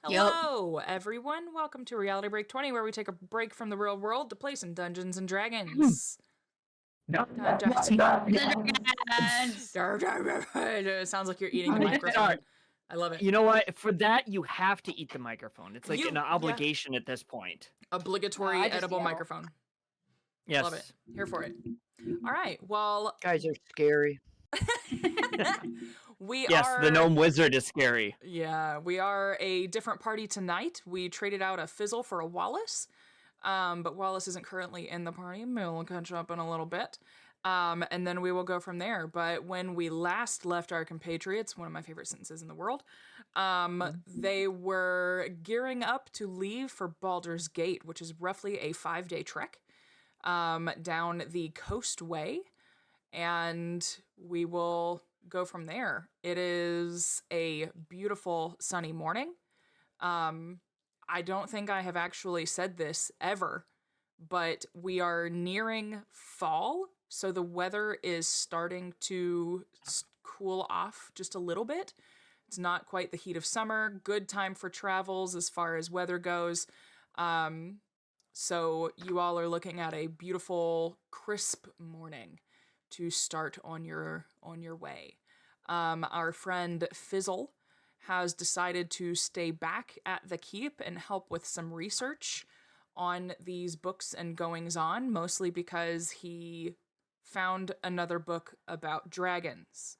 Yep. Hello, everyone. Welcome to Reality Break 20, where we take a break from the real world to play some Dungeons and Hmm. Dragons. No, It sounds like you're eating a I microphone. start. I love it. You know what? For that, you have to eat the microphone. It's like an Yeah. obligation at this point. Obligatory I just edible yell. microphone. Yes. Love it. Here for it. All right. Well, Guys are scary. we Yes, are. the gnome wizard is scary. Yeah, we are a different party tonight. We traded out a Fizzle for a Wallace, but Wallace isn't currently in the party. We'll catch up in a little bit, and then we will go from there. But when we last left our compatriots, one of my favorite sentences in the world, they were gearing up to leave for Baldur's Gate, which is roughly a 5-day trek down the coastway, and we will go from there. It is a beautiful sunny morning. I don't think I have actually said this ever, but we are nearing fall, so the weather is starting to cool off just a little bit. It's not quite the heat of summer. Good time for travels as far as weather goes. So you all are looking at a beautiful, crisp morning to start on your way. Our friend Fizzle has decided to stay back at the keep and help with some research on these books and goings on, mostly because he found another book about dragons.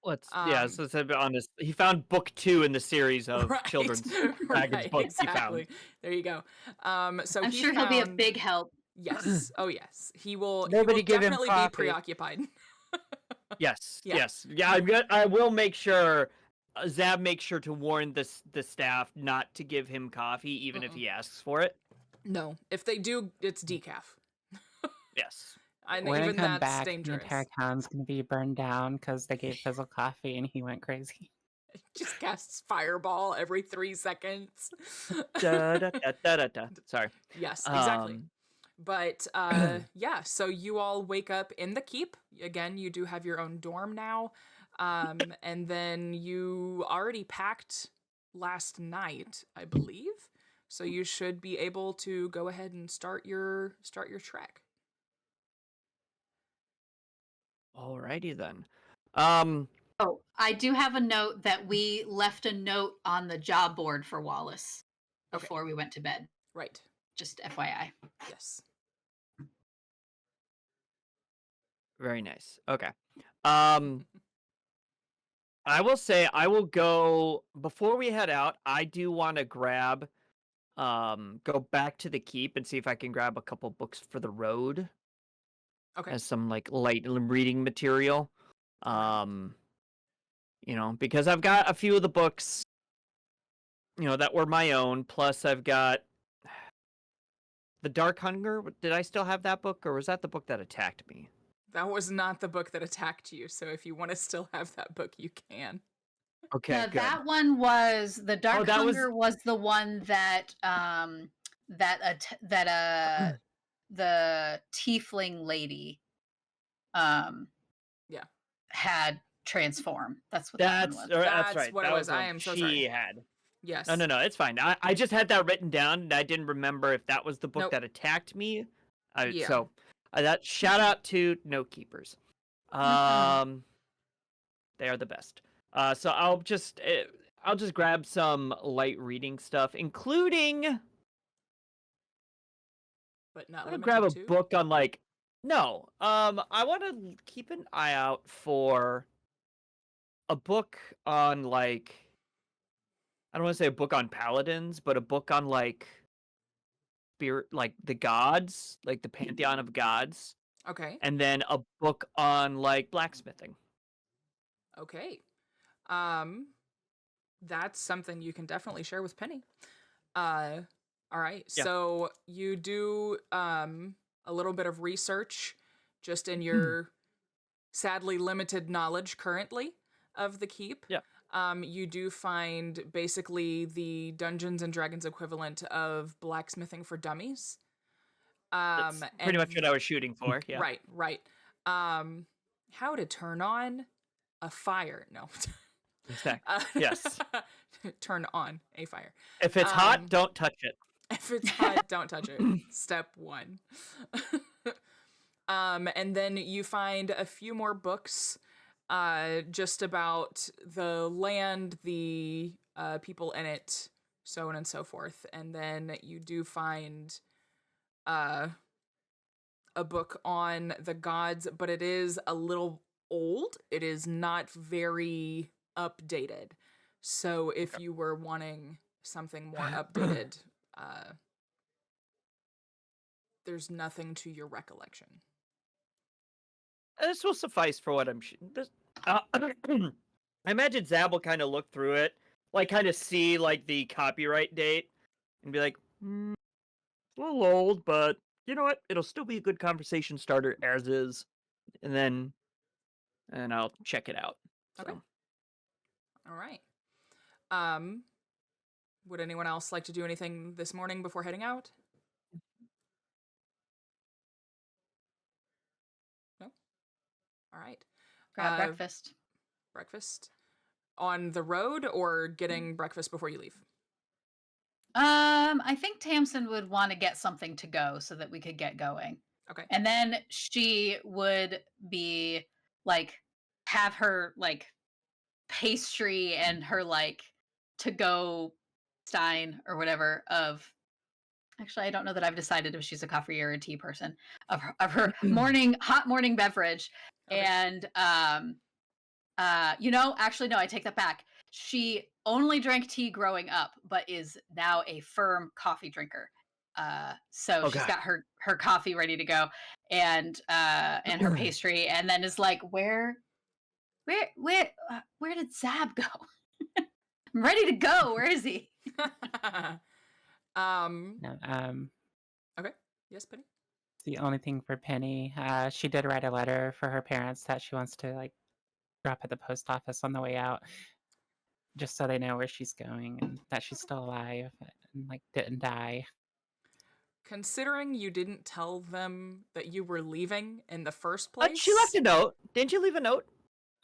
Let's be honest. He found book 2 in the series of Right, children's dragons books exactly. he found. There you go. So I'm sure he'll be a big help. Yes. Oh, yes. He will. Nobody give him definitely be coffee. preoccupied. Yes, Yeah. yes. Yeah, I will make sure, Zab makes sure to warn the staff not to give him coffee, even if he asks for it. No, if they do, it's decaf. Yes. And When I even come that's back, dangerous. the entire town's gonna be burned down because they gave Fizzle coffee and he went crazy. Just casts fireball every 3 seconds. Da, da, da, da, da, da. Sorry. Yes, exactly. But yeah, so you all wake up in the keep. Again, you do have your own dorm now. And then you already packed last night, I believe. So you should be able to go ahead and start your trek. Alrighty then. Oh, I do have a note that we left a note on the job board for Wallace before we went to bed. Right. Just FYI. Yes. Very nice. Okay. I will say I will go before we head out. I do want to go back to the keep and see if I can grab a couple books for the road. Okay. As some like light reading material. Because I've got a few of the books, that were my own. Plus, I've got The Dark Hunger. Did I still have that book, or was that the book that attacked me? That was not the book that attacked you, so if you want to still have that book, you can. Okay, good. That one was the Dark Hunger was the one that the tiefling lady had transformed. That's what that one was. That's right. What that it was. I one am so she sorry. had. Yes. No, it's fine. I just had that written down, and I didn't remember if that was the book that attacked me. So that shout out to Note Keepers. They are the best. So I'll just grab some light reading stuff, including. But not. I'm gonna grab a book on I want to keep an eye out for a book on I don't want to say a book on paladins, but a book on spirit, the gods, the pantheon of gods. Okay. And then a book on blacksmithing. Okay. That's something you can definitely share with Penny. All right. Yeah. So you do a little bit of research just in your sadly limited knowledge currently of the keep. Yeah. You do find basically the Dungeons and Dragons equivalent of blacksmithing for dummies. That's pretty much what I was shooting for. Yeah. Right. How to turn on a fire. No. Exactly. Yes. turn on a fire. If it's hot, don't touch it. If it's hot, don't touch it. Step 1. And then you find a few more books just about the land, the people in it, so on and so forth. And then you do find a book on the gods, but it is a little old. It is not very updated. So if you were wanting something more updated, there's nothing to your recollection. This will suffice for what I'm. I imagine Zab will kind of look through it, like kind of see like the copyright date, and be like, a little old, but you know what? It'll still be a good conversation starter as is, and I'll check it out. Okay. So. All right. Would anyone else like to do anything this morning before heading out? No? All right. Grab breakfast. Breakfast? On the road or getting breakfast before you leave? I think Tamsin would want to get something to go so that we could get going. Okay. And then she would be like, have her like pastry and her like to go stein or whatever of. Actually, I don't know that I've decided if she's a coffee or a tea person of her hot morning beverage. Okay. And actually no, I take that back. She only drank tea growing up, but is now a firm coffee drinker. So she's got her coffee ready to go, and her pastry, and then is like, where did Zab go? I'm ready to go. Where is he? Okay. Yes, Penny. The only thing for Penny, she did write a letter for her parents that she wants to like drop at the post office on the way out, just so they know where she's going and that she's still alive and like didn't die. Considering you didn't tell them that you were leaving in the first place. She left a note. Didn't you leave a note?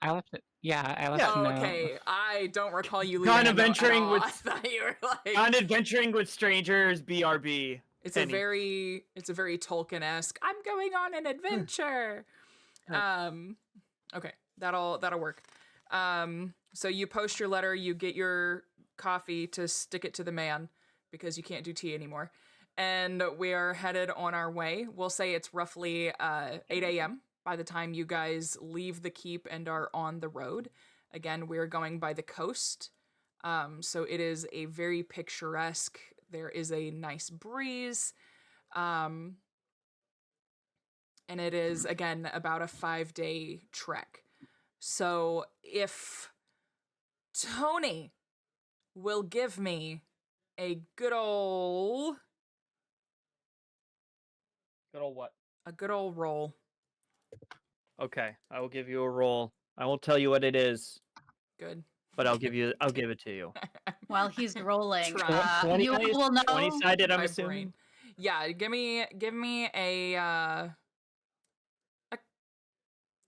I left it. Yeah, I left a note. Okay. I don't recall you leaving a note at all. I thought you were like on adventuring with strangers, BRB. It's a very Tolkien-esque. I'm going on an adventure. Okay, that'll work. So you post your letter, you get your coffee to stick it to the man because you can't do tea anymore. And we are headed on our way. We'll say it's roughly 8 a.m. by the time you guys leave the keep and are on the road. Again, we're going by the coast. So it is a very picturesque. There is a nice breeze. And it is, again, about a 5-day trek. So if Tony will give me a good old... Good old what? A good old roll. Okay, I will give you a roll. I won't tell you what it is. Good. But I'll give it to you. While he's rolling, 20, you will know. 20-sided, I'm assuming. Yeah, give me a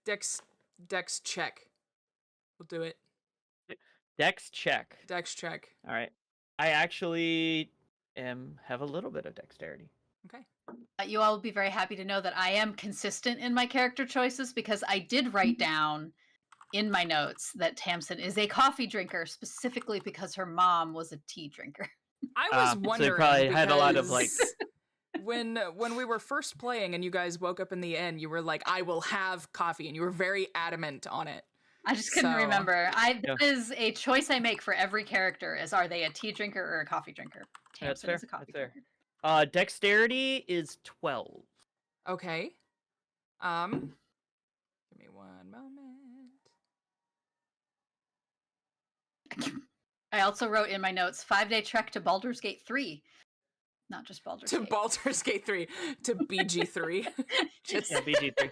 dex check. We'll do it. Dex check. Dex check. All right. I actually have a little bit of dexterity. Okay. You all will be very happy to know that I am consistent in my character choices because I did write down in my notes that Tamsin is a coffee drinker specifically because her mom was a tea drinker. I was wondering. So they probably had a lot of like. When we were first playing and you guys woke up in the inn, you were like, "I will have coffee," and you were very adamant on it. I just couldn't remember. That is a choice I make for every character: is are they a tea drinker or a coffee drinker? Tamsin is a coffee drinker. Dexterity is 12. Okay. Give me one moment. I also wrote in my notes 5-day trek to Baldur's Gate 3. Not just Baldur's Gate. To Baldur's Gate 3. To BG3. Yeah, BG3.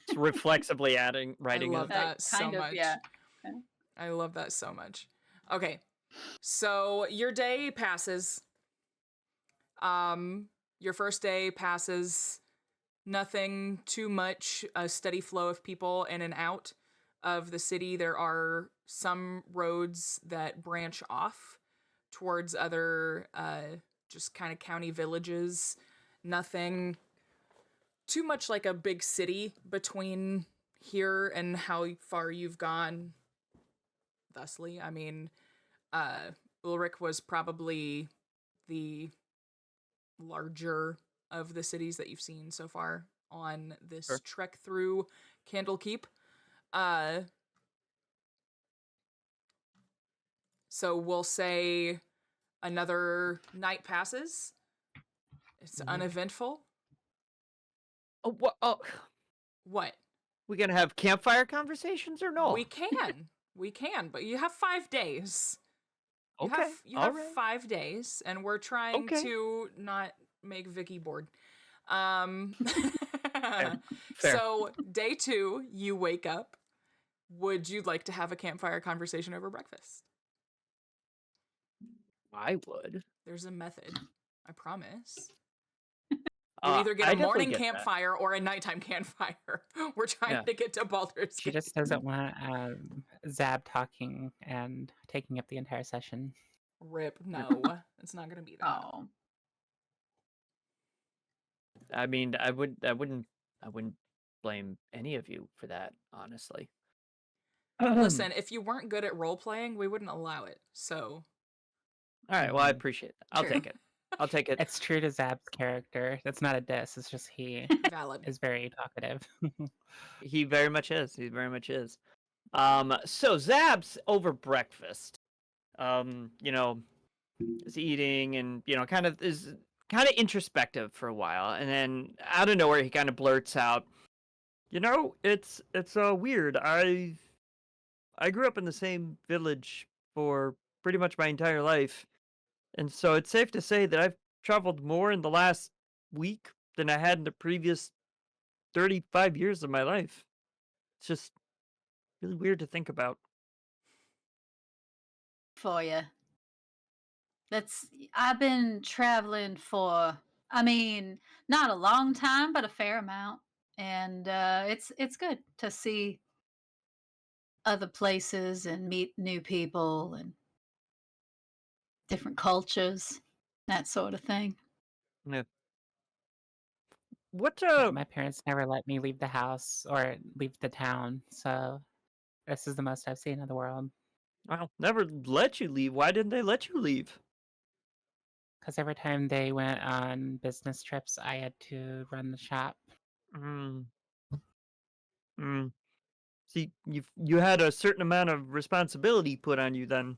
Just reflexively writing I love that so much. Yeah. I love that so much. Okay. So your day passes. Your first day passes. Nothing too much. A steady flow of people in and out of the city. There are some roads that branch off towards other just kind of county villages. Nothing too much like a big city between here and how far you've gone thusly. I mean, Ulrich was probably the larger of the cities that you've seen so far on this Sure. trek through Candlekeep. So we'll say another night passes. It's uneventful. Oh, what? Oh, What? we gonna have campfire conversations or no? We can, but you have 5 days. Okay. You have 5 days, and we're trying to not make Vicky bored. Fair. So day 2, you wake up. Would you like to have a campfire conversation over breakfast? I would. There's a method, I promise. You either get I a morning definitely get that. campfire or a nighttime campfire. We're trying to get to Baldur's She Gate. just doesn't want Zab talking and taking up the entire session. Rip. No, it's not gonna be that. Oh, I mean, I wouldn't blame any of you for that, honestly. Listen, if you weren't good at role playing, we wouldn't allow it. So, All right. Well, I appreciate that. I'll True. take it. I'll take it. It's true to Zab's character. That's not a diss. It's just he valid. is very talkative. He very much is. He very much is. So Zab's over breakfast. Is eating and is kind of introspective for a while, and then out of nowhere he kind of blurts out, it's weird. I grew up in the same village for pretty much my entire life, and so it's safe to say that I've traveled more in the last week than I had in the previous 35 years of my life. It's just really weird to think about. for you. I've been traveling for, I mean, not a long time, but a fair amount. And it's good to see other places and meet new people and different cultures, that sort of thing. Yeah. What My parents never let me leave the house or leave the town, so this is the most I've seen of the world. Well, never let you leave. Why didn't they let you leave? Because every time they went on business trips, I had to run the shop. See, you had a certain amount of responsibility put on you then.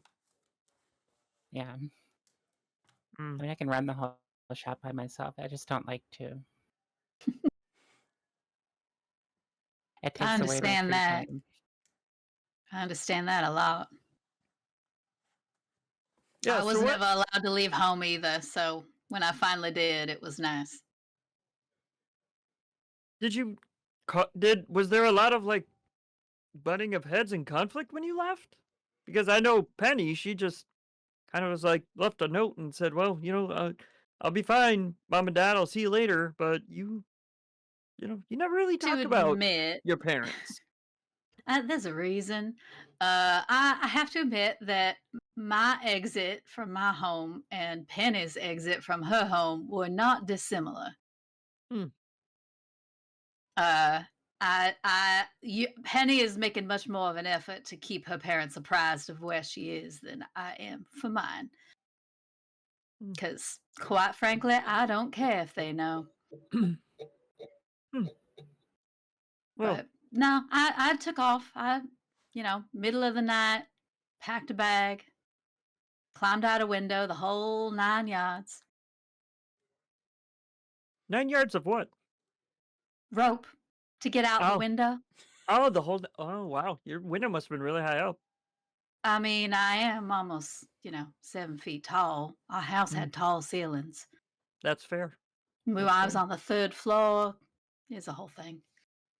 Yeah. I mean, I can run the whole shop by myself. I just don't like to. It takes away my understand free that. time. I understand that a lot. Yeah, I was so never allowed to leave home either, so when I finally did, it was nice. was there a lot of like butting of heads and conflict when you left? Because I know Penny, she just kind of was like left a note and said, "Well, I'll be fine, Mom and Dad. I'll see you later." But you never really talked about your parents. There's a reason. I have to admit that my exit from my home and Penny's exit from her home were not dissimilar. Penny is making much more of an effort to keep her parents apprised of where she is than I am for mine. Because, quite frankly, I don't care if they know. Well, But no, I took off. Middle of the night, packed a bag, climbed out a window, the whole 9 yards. 9 yards of what? Rope to get out the window. Oh, oh, wow. Your window must have been really high up. I mean, I am almost, 7 feet tall. Our house had tall ceilings. That's fair. I was on the 3rd floor. It's a whole thing.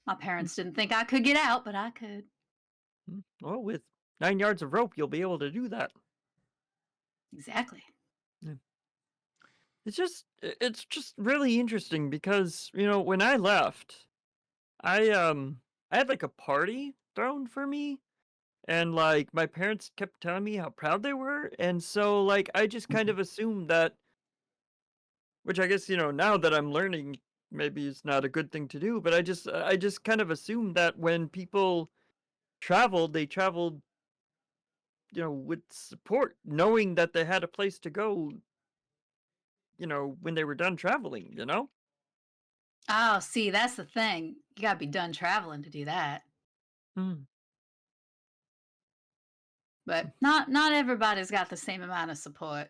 My parents didn't think I could get out, but I could. Well, with 9 yards of rope, you'll be able to do that. Exactly. Yeah. It's just really interesting because, when I left, I had like a party thrown for me, and like my parents kept telling me how proud they were, and so like I just kind of assumed that, which I guess now that I'm learning, maybe it's not a good thing to do, but I just kind of assumed that when people traveled, they traveled with support, knowing that they had a place to go, when they were done traveling. Oh, see, that's the thing. You gotta be done traveling to do that. Mm, But not everybody's got the same amount of support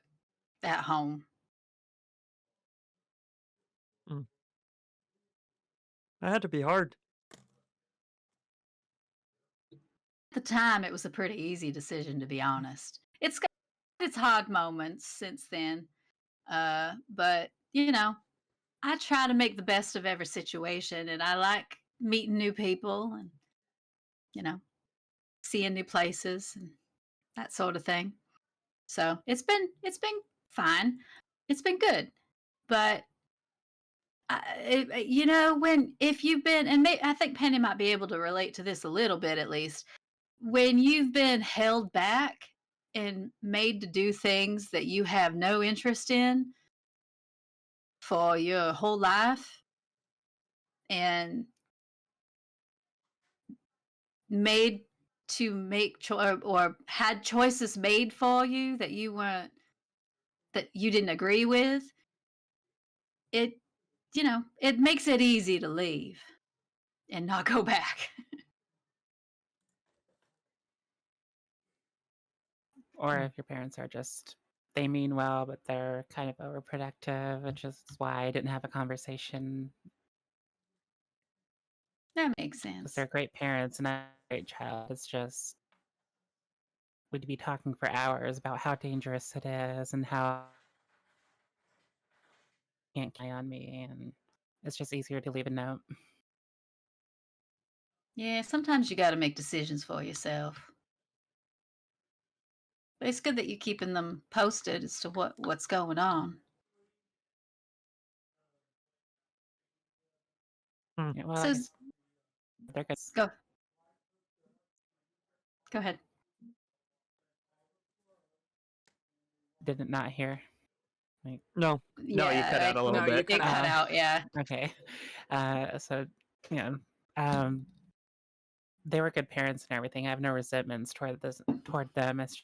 at home. mm. That had to be hard. At the time, it was a pretty easy decision, to be honest. It's got its hard moments since then, but I try to make the best of every situation, and I like meeting new people and you know seeing new places and that sort of thing. So it's been fine. It's been good, but when if you've been and I think Penny might be able to relate to this a little bit at least when you've been held back and made to do things that you have no interest in for your whole life and made to or had choices made for you that you didn't agree with, it it makes it easy to leave and not go back. Or Mm, if your parents are just they mean well, but they're kind of overprotective, which is why I didn't have a conversation That makes because they're sense. great parents and I'm a great child. It's just we'd be talking for hours about how dangerous it is and how you can't rely on me, and it's just easier to leave a note. Yeah, sometimes you got to make decisions for yourself. But it's good that you're keeping them posted as to what's going on. mm. Yeah, well, So like I said, they're good. go ahead. Did it not hear? Like, No, no, you cut Yeah, out a little No, you bit. cut it cut out. out. Yeah. okay. So, you know, um, they were good parents and everything. I have no resentments toward them. It's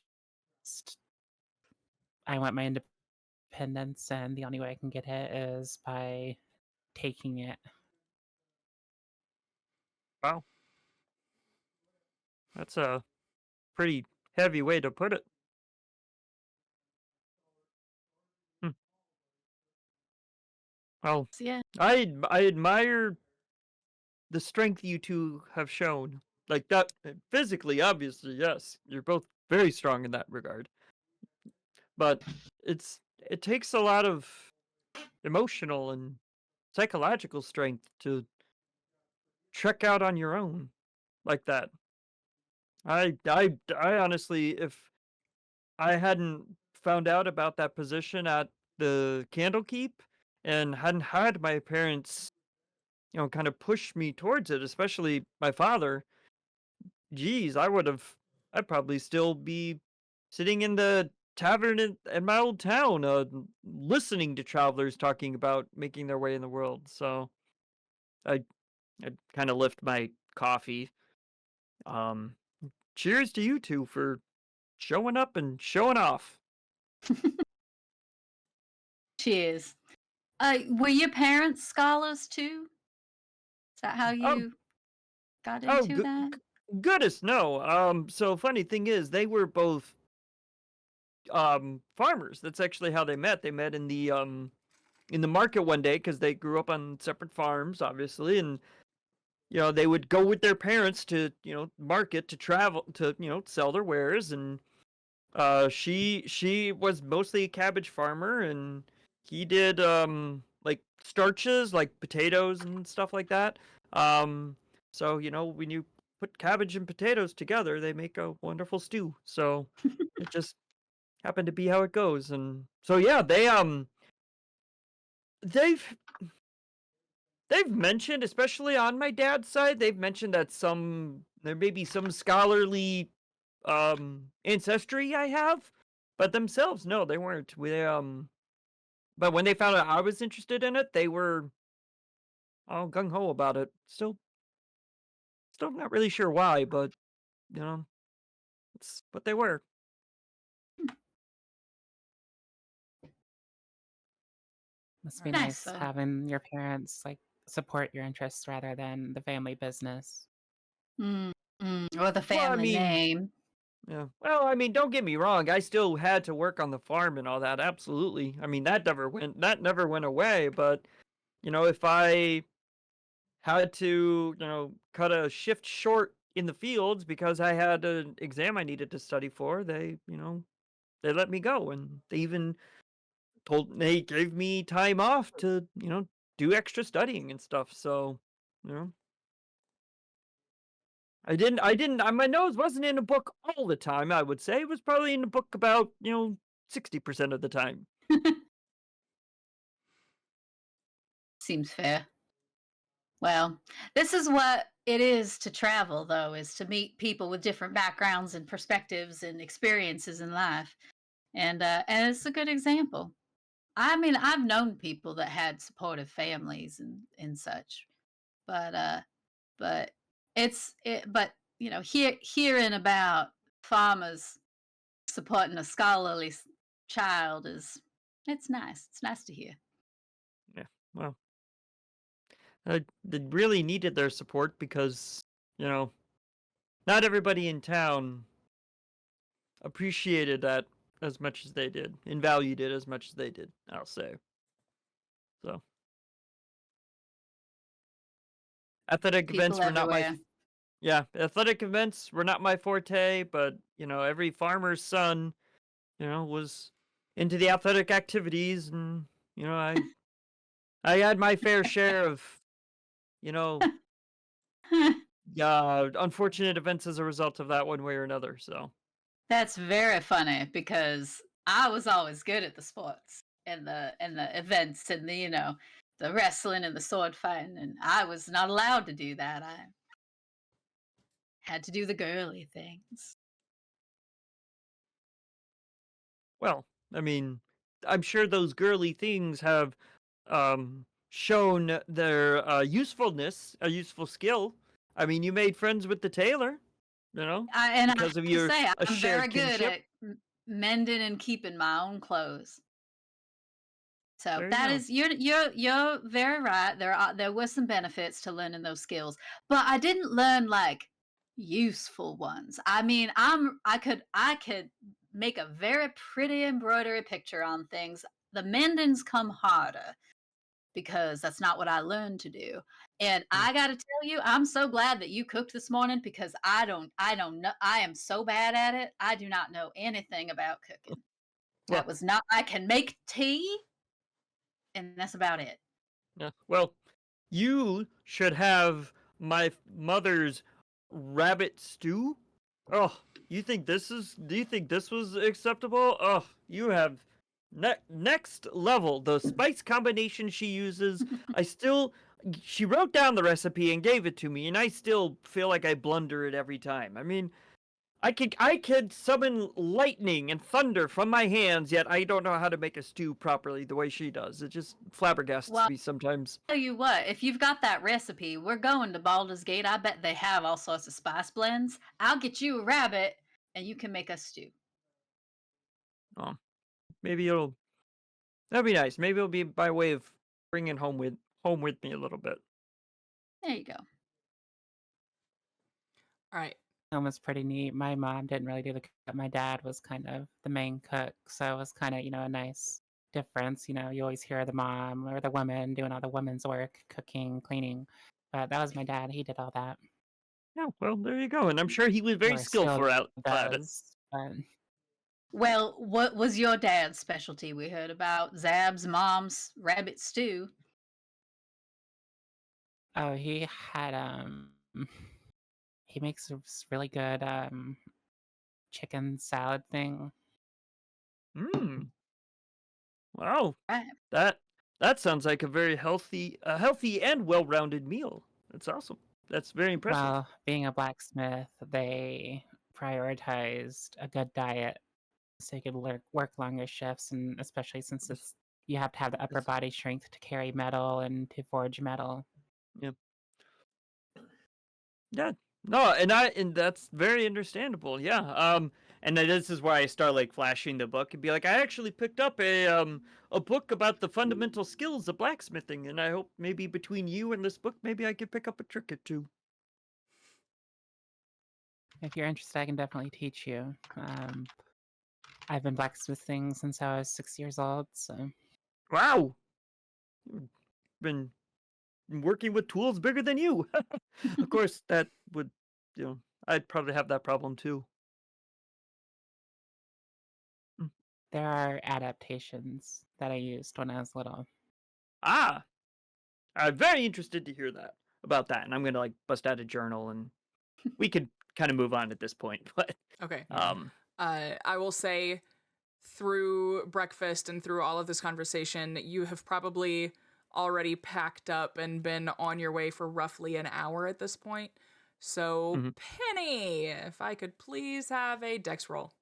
just I want my independence, and the only way I can get it is by taking it. Wow, that's a pretty heavy way to put it. Hmm. Well, So yeah. I admire the strength you two have shown. Like that, physically, obviously, yes, you're both very strong in that regard. But it takes a lot of emotional and psychological strength to trek out on your own like that. I honestly, if I hadn't found out about that position at the Candlekeep and hadn't had my parents, kind of push me towards it, especially my father, geez, I'd probably still be sitting in the tavern in my old town, listening to travelers talking about making their way in the world. So I, I kind of lift my coffee. Um, Cheers to you two for showing up and showing off. Cheers. Were your parents scholars too? Is that how Oh, you got oh, into that? goodness, no. So funny thing is, they were both farmers. That's actually how they met. They met in the market one day because they grew up on separate farms, obviously, and they would go with their parents to market to travel to sell their wares, and she was mostly a cabbage farmer, and he did like starches like potatoes and stuff like that. Um, so when you put cabbage and potatoes together, they make a wonderful stew. So it just happened to be how it goes, and so yeah, they've they've mentioned, especially on my dad's side, they've mentioned that there may be some scholarly ancestry I have, but themselves, no, they weren't. But when they found out I was interested in it, they were all gung ho about it. Still not really sure why, but you know, it's what they were. Must be Nice nice though. having your parents like support your interests rather than the family business. Or the Well, I family mean, name. yeah. Well, I mean, don't get me wrong. I still had to work on the farm and all that. Absolutely. I mean, that never went away. But if I had to, cut a shift short in the fields because I had an exam I needed to study for, they let me go, and they gave me time off to, do extra studying and stuff. So, you know, my nose wasn't in a book all the time, I would say. It was probably in a book about, 60% of the time. Seems fair. Well, this is what it is to travel, though, is to meet people with different backgrounds and perspectives and experiences in life, and it's a good example. I mean, I've known people that had supportive families and such, but but but hearing about farmers supporting a scholarly child is it's nice. It's nice to hear. Yeah, well, they really needed their support because, you know, not everybody in town appreciated that as much as they did and valued it as much as they did, I'll say. So, athletic People events were not everywhere. athletic events were not my forte, but, every farmer's son, was into the athletic activities, and, I had my fair share of, you know, unfortunate events as a result of that one way or another, so. That's very funny because I was always good at the sports and the events and the wrestling and the sword fighting, and I was not allowed to do that. I had to do the girly things. Well, I mean, I'm sure those girly things have shown their usefulness, a useful skill. I mean, you made friends with the tailor, I because have of to your say, a I'm very shared good kinship. at mending and keeping my own clothes. So There you that go. is you're very right. There were some benefits to learning those skills, but I didn't learn like useful ones. I mean, I could make a very pretty embroidery picture on things. The mendings come harder because that's not what I learned to do. And Mm. I got to tell you, I'm so glad that you cooked this morning because I don't know. I am so bad at it. I do not know anything about cooking. That Well, was not. I can make tea, and that's about it. yeah. Well, you should have my mother's rabbit stew. Oh, do you think this was acceptable? Oh, you have next level. The spice combination she uses, she wrote down the recipe and gave it to me, and I still feel like I blunder it every time. I mean, I could summon lightning and thunder from my hands, yet I don't know how to make a stew properly the way she does. It just flabbergasts Well, me sometimes. I'll tell you what, if you've got that recipe, we're going to Baldur's Gate. I bet they have all sorts of spice blends. I'll get you a rabbit, and you can make a stew. Um, maybe that'd be nice. Maybe it'll be by way of bringing home with me a little bit. There you go. All right. It was pretty neat. My mom didn't really do the cook. My dad was kind of the main cook, so it was kind of a nice difference. You always hear the mom or the woman doing all the women's work, cooking, cleaning, but that was my dad. He did all that, Yeah, well, there you go. And I'm sure he was very or still skillful at it. does. But Well, what was your dad's specialty? We heard about Zab's mom's rabbit stew. oh, he had he makes this really good chicken salad thing. Mmm. Wow. Right. That sounds like a healthy and well-rounded meal. That's awesome. That's very impressive. Well, being a blacksmith, they prioritized a good diet so you could work longer shifts, and especially since you have to have the upper body strength to carry metal and to forge metal. Yeah. Yeah. No, and that's very understandable. Yeah. And then this is where I start like flashing the book and be like, I actually picked up a book about the fundamental skills of blacksmithing, and I hope maybe between you and this book, maybe I could pick up a trick or two. If you're interested, I can definitely teach you. I've been blacksmithing since I was 6 years old, so. Wow. You've been working with tools bigger than you. Of course, that would, I'd probably have that problem too. There are adaptations that I used when I was little. Ah, I'm very interested to hear about that, and I'm gonna like bust out a journal, and we could kind of move on at this point. But okay, I will say, through breakfast and through all of this conversation, you have probably already packed up and been on your way for roughly an hour at this point. So, Penny, if I could please have a dex roll.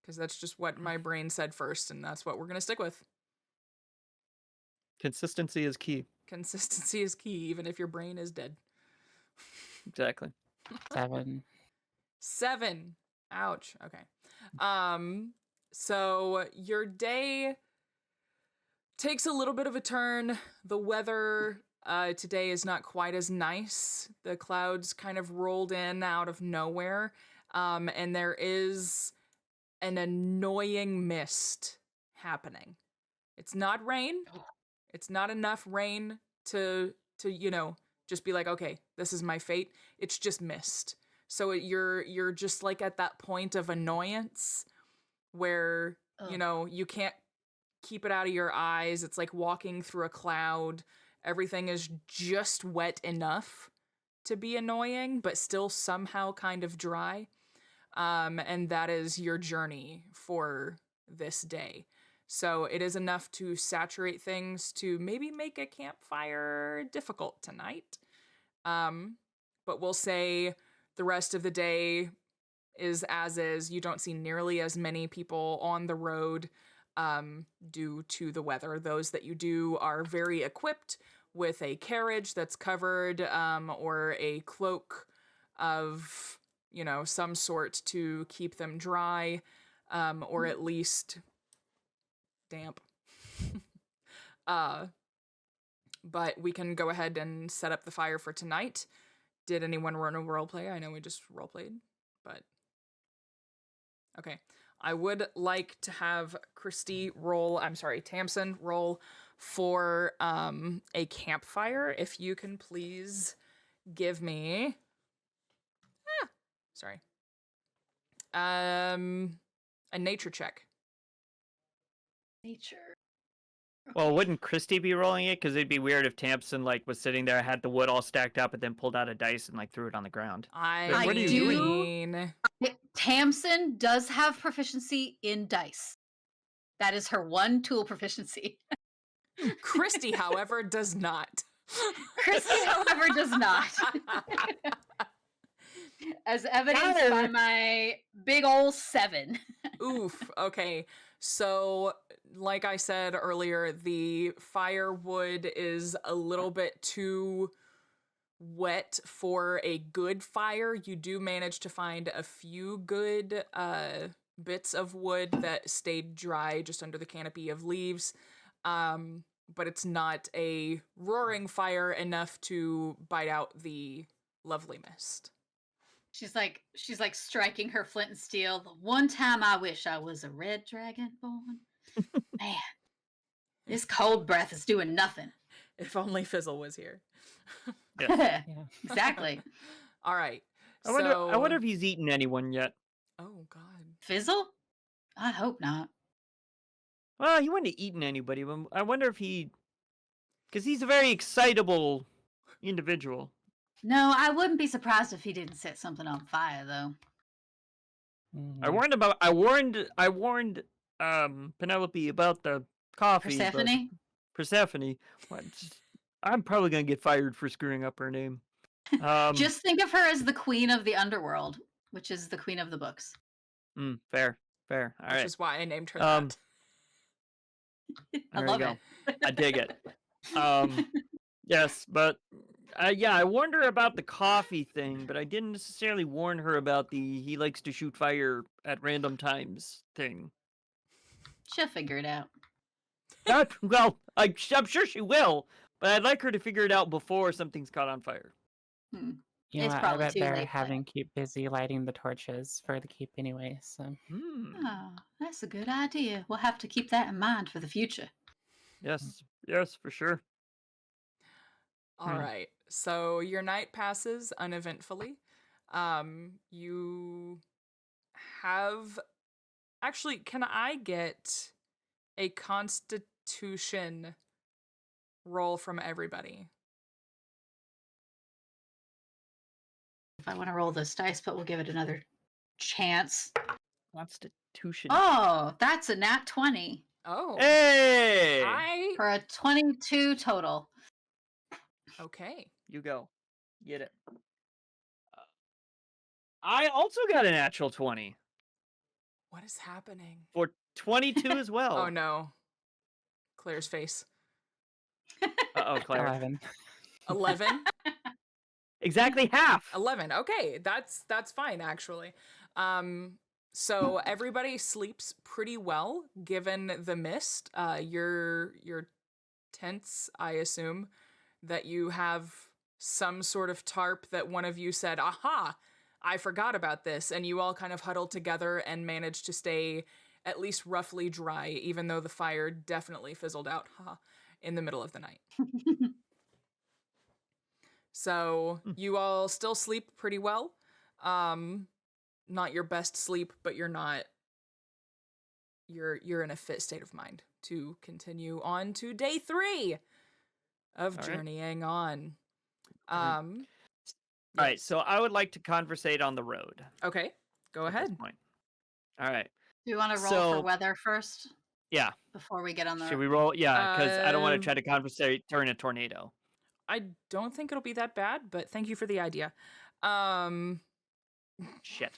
Because that's just what my brain said first, and that's what we're going to stick with. Consistency is key. Consistency is key, even if your brain is dead. Exactly. 7. Ouch. Okay. So your day takes a little bit of a turn. The weather today is not quite as nice. The clouds kind of rolled in out of nowhere. And there is an annoying mist happening. It's not rain. It's not enough rain to just be like, okay, this is my fate. It's just mist. So you're just like at that point of annoyance where, you can't keep it out of your eyes. It's like walking through a cloud. Everything is just wet enough to be annoying, but still somehow kind of dry. And that is your journey for this day. So it is enough to saturate things to maybe make a campfire difficult tonight. But we'll say the rest of the day is as is. You don't see nearly as many people on the road due to the weather. Those that you do are very equipped with a carriage that's covered or a cloak of some sort to keep them dry, or at least damp. But we can go ahead and set up the fire for tonight. Did anyone run a roleplay? I know we just roleplayed, but okay. I would like to have Tamsin roll for a campfire. If you can please give me a nature check. Nature. Well, wouldn't Christy be rolling it? Because it'd be weird if Tamsin was sitting there, had the wood all stacked up, and then pulled out a dice and threw it on the ground. What are you doing? Tamsin does have proficiency in dice. That is her one tool proficiency. Christy, however, does not. Christy, however, does not. As evidenced by my big ol' 7. Oof. Okay. So, like I said earlier, the firewood is a little bit too wet for a good fire. You do manage to find a few good bits of wood that stayed dry just under the canopy of leaves. But it's not a roaring fire enough to bite out the lovely mist. She's like striking her flint and steel. The one time I wish I was a red dragonborn. Man, this cold breath is doing nothing. If only Fizzle was here. Yeah. Exactly. All right. I wonder if he's eaten anyone yet. Oh, God. Fizzle? I hope not. Well, he wouldn't have eaten anybody, but I wonder if because he's a very excitable individual. No, I wouldn't be surprised if he didn't set something on fire, though. I warned Penelope about the coffee. Persephone. I'm probably gonna get fired for screwing up her name. Just think of her as the queen of the underworld. which is the queen of the books. Fair. All Which right. is why I named her that. I There you love go. it. I dig it. Yes, but yeah, I warned her about the coffee thing, but I didn't necessarily warn her about the he likes to shoot fire at random times thing. She'll figure it out. Well, I'm sure she will, but I'd like her to figure it out before something's caught on fire. Hmm. You know It's what, I probably bet too they're late. having Keep busy lighting the torches for the keep anyway, so. Oh, that's a good idea. We'll have to keep that in mind for the future. Yes, for sure. All right. So your night passes uneventfully. You have... Actually, can I get a Constitution roll from everybody? If I want to roll this dice, but we'll give it another chance. Constitution. Oh, that's a nat 20. Oh. Hey! For a 22 total. Okay. You go. Get it. I also got a natural 20. What is happening? For 22 as well. Oh no. Claire's face. Uh-oh, Claire. 11. 11? Exactly half. 11. Okay, that's fine actually. So everybody sleeps pretty well given the mist. Your tents, I assume that you have some sort of tarp that one of you said, "Aha, I forgot about this," and you all kind of huddled together and managed to stay at least roughly dry, even though the fire definitely fizzled out in the middle of the night. So you all still sleep pretty well. Not your best sleep, but you're in a fit state of mind to continue on to day 3 of all journeying on. All right, so I would like to conversate on the road. Okay, go ahead. At this point. All right. Do you want to roll for weather first? Yeah. Before we get on the... Should we roll? Yeah, because I don't want to try to conversate during a tornado. I don't think it'll be that bad, but thank you for the idea. Shit.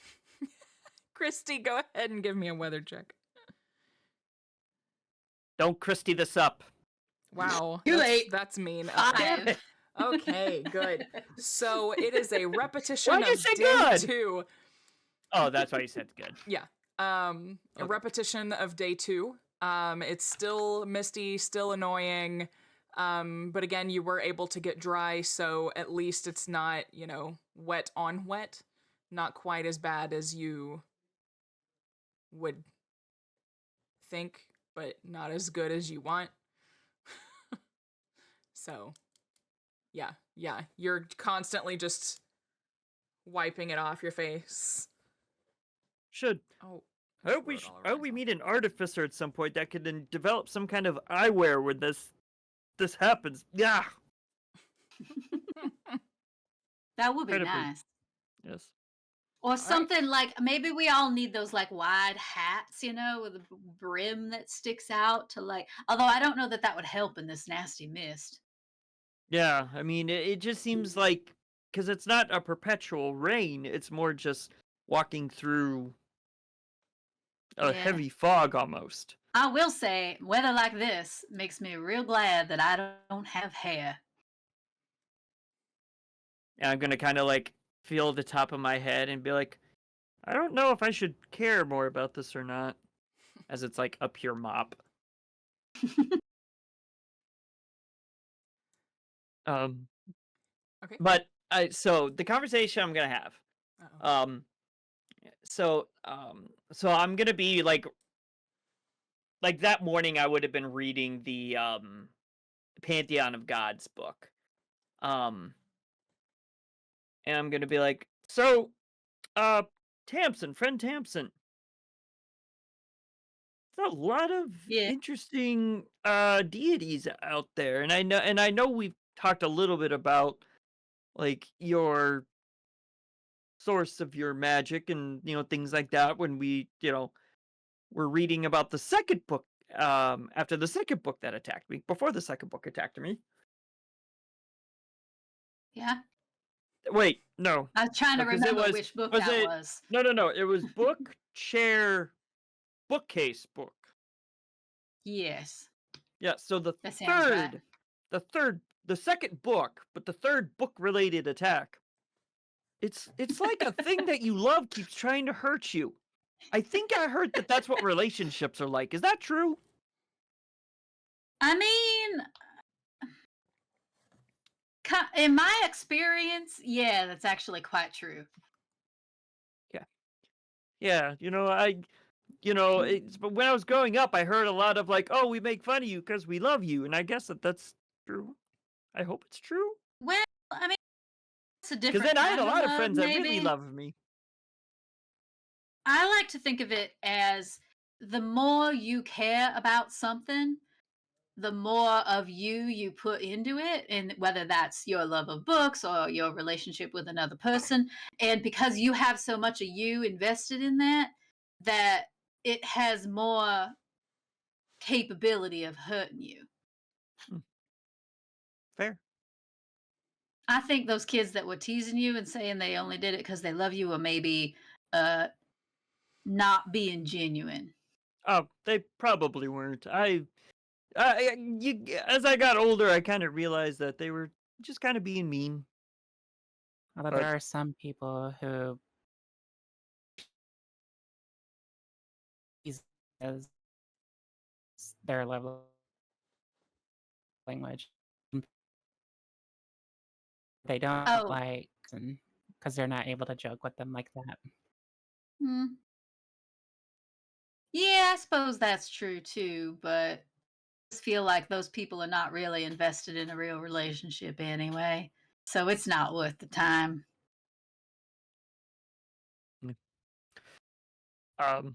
Christy, go ahead and give me a weather check. Don't Christy this up. Wow. Too late. That's mean. 5. Okay, good. So it is a repetition Why'd you of say day good? 2. Oh, that's why you said good. Yeah. A repetition of day 2. It's still misty, still annoying. But again, you were able to get dry, so at least it's not, wet on wet. Not quite as bad as you would think, but not as good as you want. So, yeah. You're constantly just wiping it off your face. Should. Oh. I hope we meet an artificer at some point that could then develop some kind of eyewear when this happens. Yeah. That would be nice. Yes. Or something like, maybe we all need those like wide hats, with a brim that sticks out to although I don't know that would help in this nasty mist. Yeah, I mean, it just seems like, because it's not a perpetual rain, it's more just walking through a heavy fog almost. I will say, weather like this makes me real glad that I don't have hair. And I'm going to kind of feel the top of my head and be like, I don't know if I should care more about this or not, as it's like a pure mop. Okay. But so the conversation I'm gonna have, so I'm gonna be like that morning I would have been reading the Pantheon of Gods book, and I'm gonna be like, so, friend Tamsin. There's a lot of interesting deities out there, and I know we've talked a little bit about your source of your magic and things like that when we were reading about the second book after the second book that attacked me, before the second book attacked me. Yeah. Wait, no. I was trying to Because it remember was which book was that it was. no. It was book, chair, bookcase book. Yes, Yeah, so the that sounds right. the second book, but the third book-related attack. It's like a thing that you love keeps trying to hurt you. I think I heard that that's what relationships are like. Is that true? I mean, in my experience, yeah, that's actually quite true. Yeah. Yeah, but when I was growing up, I heard a lot of like, "Oh, we make fun of you because we love you," and I guess that's true. I hope it's true. Well, I mean, it's a Because different then I had a kind of lot of love, friends that really maybe. loved me. I like to think of it as the more you care about something, the more of you put into it, and whether that's your love of books or your relationship with another person, and because you have so much of you invested in that it has more capability of hurting you. Hmm, fair. I think those kids that were teasing you and saying they only did it because they love you, or maybe uh not being genuine. Oh, they probably weren't. As I got older, I kind of realized that they were just kind of being mean. Although But there are some people who use as their love language. They don't Oh, like, and because they're not able to joke with them like that. hmm. Yeah, I suppose that's true too, but I just feel like those people are not really invested in a real relationship anyway. So it's not worth the time. mm,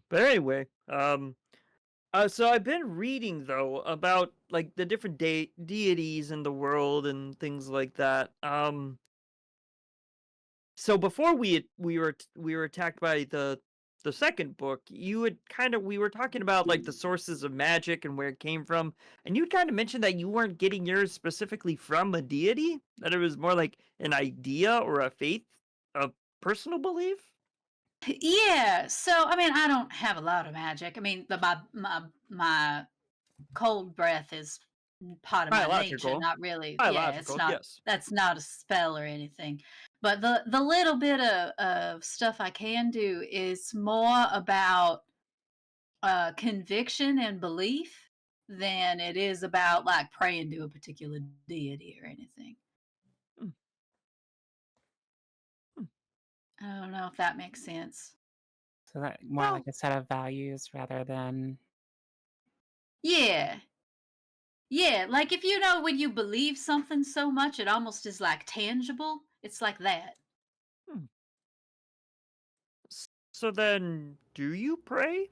but anyway, so I've been reading though about like the different deities in the world and things like that. So before we were attacked by the second book, we were talking about like the sources of magic and where it came from, and you kind of mentioned that you weren't getting yours specifically from a deity, that it was more like an idea or a faith, a personal belief. Yeah, so I mean, I don't have a lot of magic. I mean, my cold breath is part of my nature, Biological, not really. Yeah, it's biological, not. yes. That's not a spell or anything. But the little bit of stuff I can do is more about conviction and belief than it is about like praying to a particular deity or anything. Hmm, hmm. I don't know if that makes sense. So that more Well, like a set of values rather than Yeah. Yeah, like if you know when you believe something so much, it almost is like tangible. It's like that. hmm. So then, do you pray?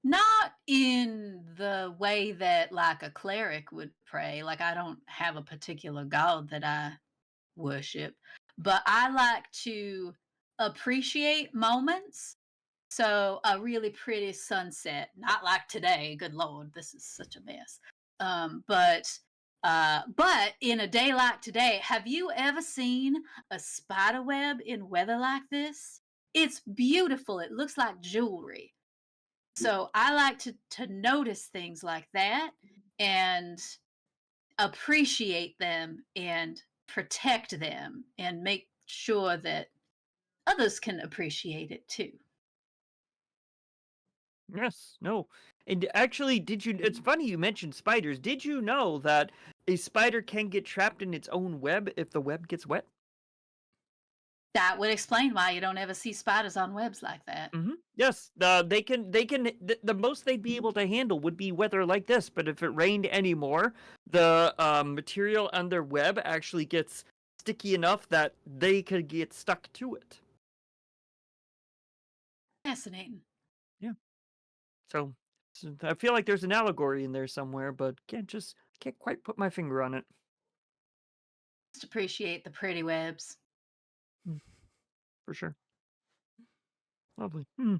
Not in the way that like a cleric would pray. Like I don't have a particular god that I worship, but I like to appreciate moments. So a really pretty sunset, not like today. Good lord, this is such a mess. But in a day like today, have you ever seen a spider web in weather like this? It's beautiful. It looks like jewelry. So I like to notice things like that and appreciate them and protect them and make sure that others can appreciate it too. Yes, no. And actually, it's funny you mentioned spiders. Did you know that a spider can get trapped in its own web if the web gets wet? That would explain why you don't ever see spiders on webs like that. Yes, the most they'd be able to handle would be weather like this, but if it rained anymore, the material on their web actually gets sticky enough that they could get stuck to it. Fascinating. Yeah. So I feel like there's an allegory in there somewhere, but can't quite put my finger on it. Just appreciate the pretty webs. Hmm, for sure. Lovely. Hmm.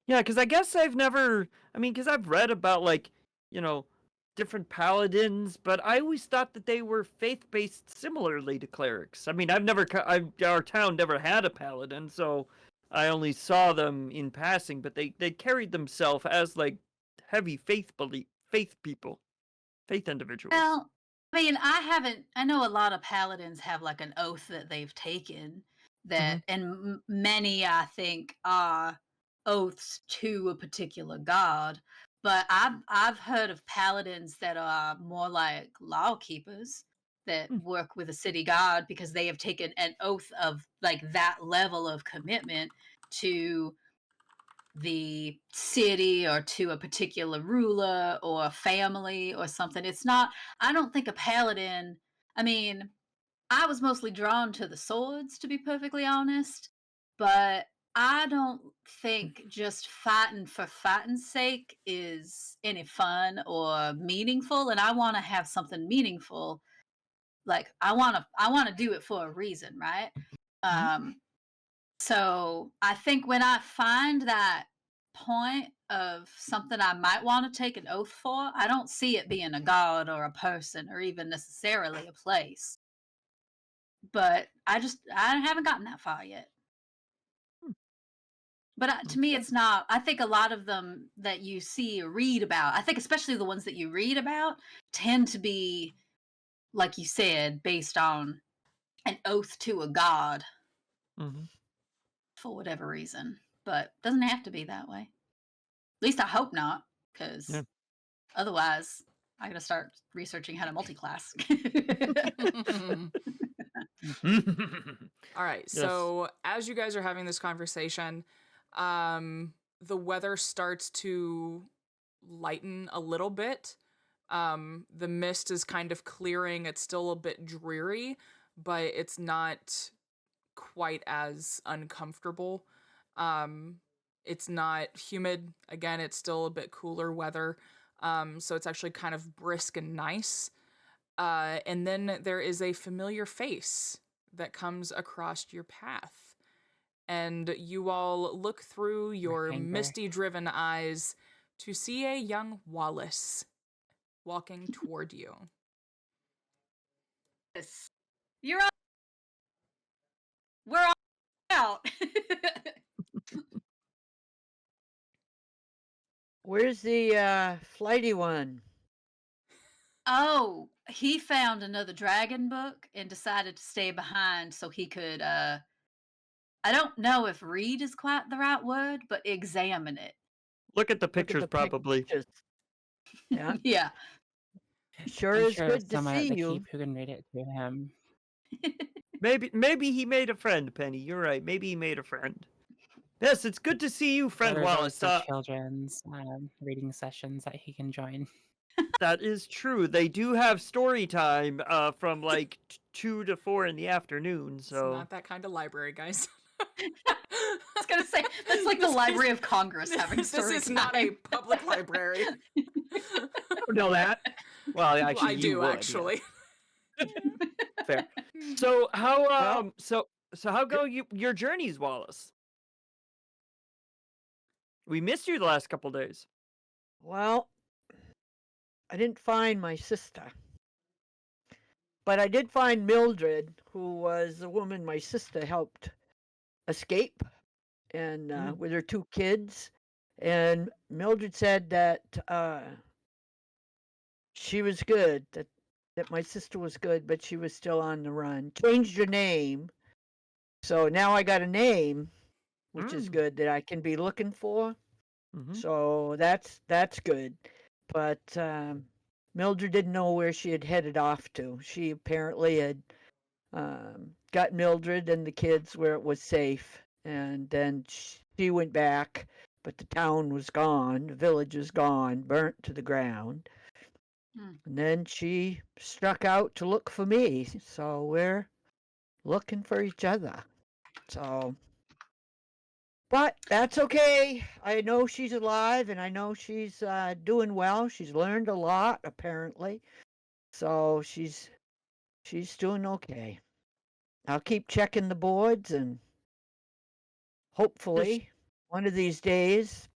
Yeah, because I guess I've never. I mean, because I've read about like, you know, different paladins, but I always thought that they were faith-based similarly to clerics. I mean, our town never had a paladin, so I only saw them in passing, but they carried themselves as like heavy faith people, faith individuals. Well, I mean, I know a lot of paladins have like an oath that they've taken that, and many, I think, are oaths to a particular god. But I've heard of paladins that are more like law keepers that work with a city guard because they have taken an oath of like that level of commitment to the city or to a particular ruler or family or something. It's not, I don't think a paladin, I mean, I was mostly drawn to the swords, to be perfectly honest, but I don't think just fighting for fighting's sake is any fun or meaningful. And I want to have something meaningful. Like I want to do it for a reason, right? So I think when I find that point of something I might want to take an oath for, I don't see it being a god or a person or even necessarily a place. But I haven't gotten that far yet. But to me, it's not. I think a lot of them that you see or read about, I think especially the ones that you read about, tend to be, like you said, based on an oath to a god for whatever reason. But it doesn't have to be that way. At least I hope not, because otherwise I gotta start researching how to multi-class. All right. So as you guys are having this conversation, the weather starts to lighten a little bit. The mist is kind of clearing. It's still a bit dreary, but it's not quite as uncomfortable. It's not humid. Again, it's still a bit cooler weather. So it's actually kind of brisk and nice. And then there is a familiar face that comes across your path. And you all look through your misty-driven eyes to see a young Wallace walking toward you. You're on. We're all out. Where's the flighty one? Oh, he found another dragon book and decided to stay behind so he could I don't know if read is quite the right word, but examine it. Look at the pictures, probably. Pictures. Yeah. Yeah. Sure I'm is sure good to someone at see the you. keep who can read it to him. Maybe he made a friend, Penny. You're right. Maybe he made a friend. Yes, it's good to see you, friend Wallace. There's children's reading sessions that he can join. That is true. They do have story time from like 2 to 4 in the afternoon. So it's not that kind of library, guys. I was gonna say that's like the Library of Congress having story This is time. not a public library. I don't know that. Well, actually, I do would, actually. Yeah. Fair. So how so how go your journeys, Wallace? We missed you the last couple days. Well, I didn't find my sister. But I did find Mildred, who was the woman my sister helped escape, and with her 2 kids. And Mildred said that she was good, that my sister was good, but she was still on the run. Changed her name. So now I got a name, which is good, that I can be looking for. So that's good. But Mildred didn't know where she had headed off to. She apparently had got Mildred and the kids where it was safe, and then she went back, but the town was gone, the village was gone, burnt to the ground. And then she struck out to look for me, so we're looking for each other. So, but that's okay. I know she's alive, and I know she's doing well. She's learned a lot, apparently. So she's doing okay. I'll keep checking the boards, and hopefully one of these days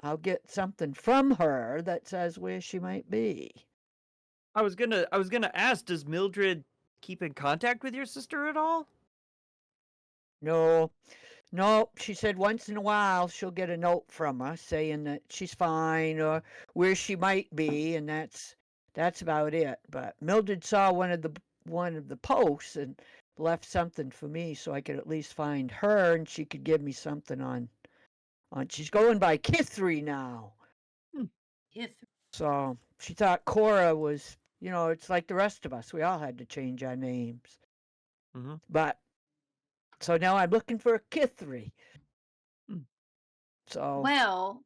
I'll get something from her that says where she might be. I was gonna ask, does Mildred keep in contact with your sister at all? No, no, she said once in a while she'll get a note from us saying that she's fine or where she might be, and that's about it. But Mildred saw one of the posts and left something for me so I could at least find her and she could give me something on she's going by Kithry now. So she thought Cora was, it's like the rest of us. We all had to change our names. Mm-hmm. But so now I'm looking for a Kithry. So well,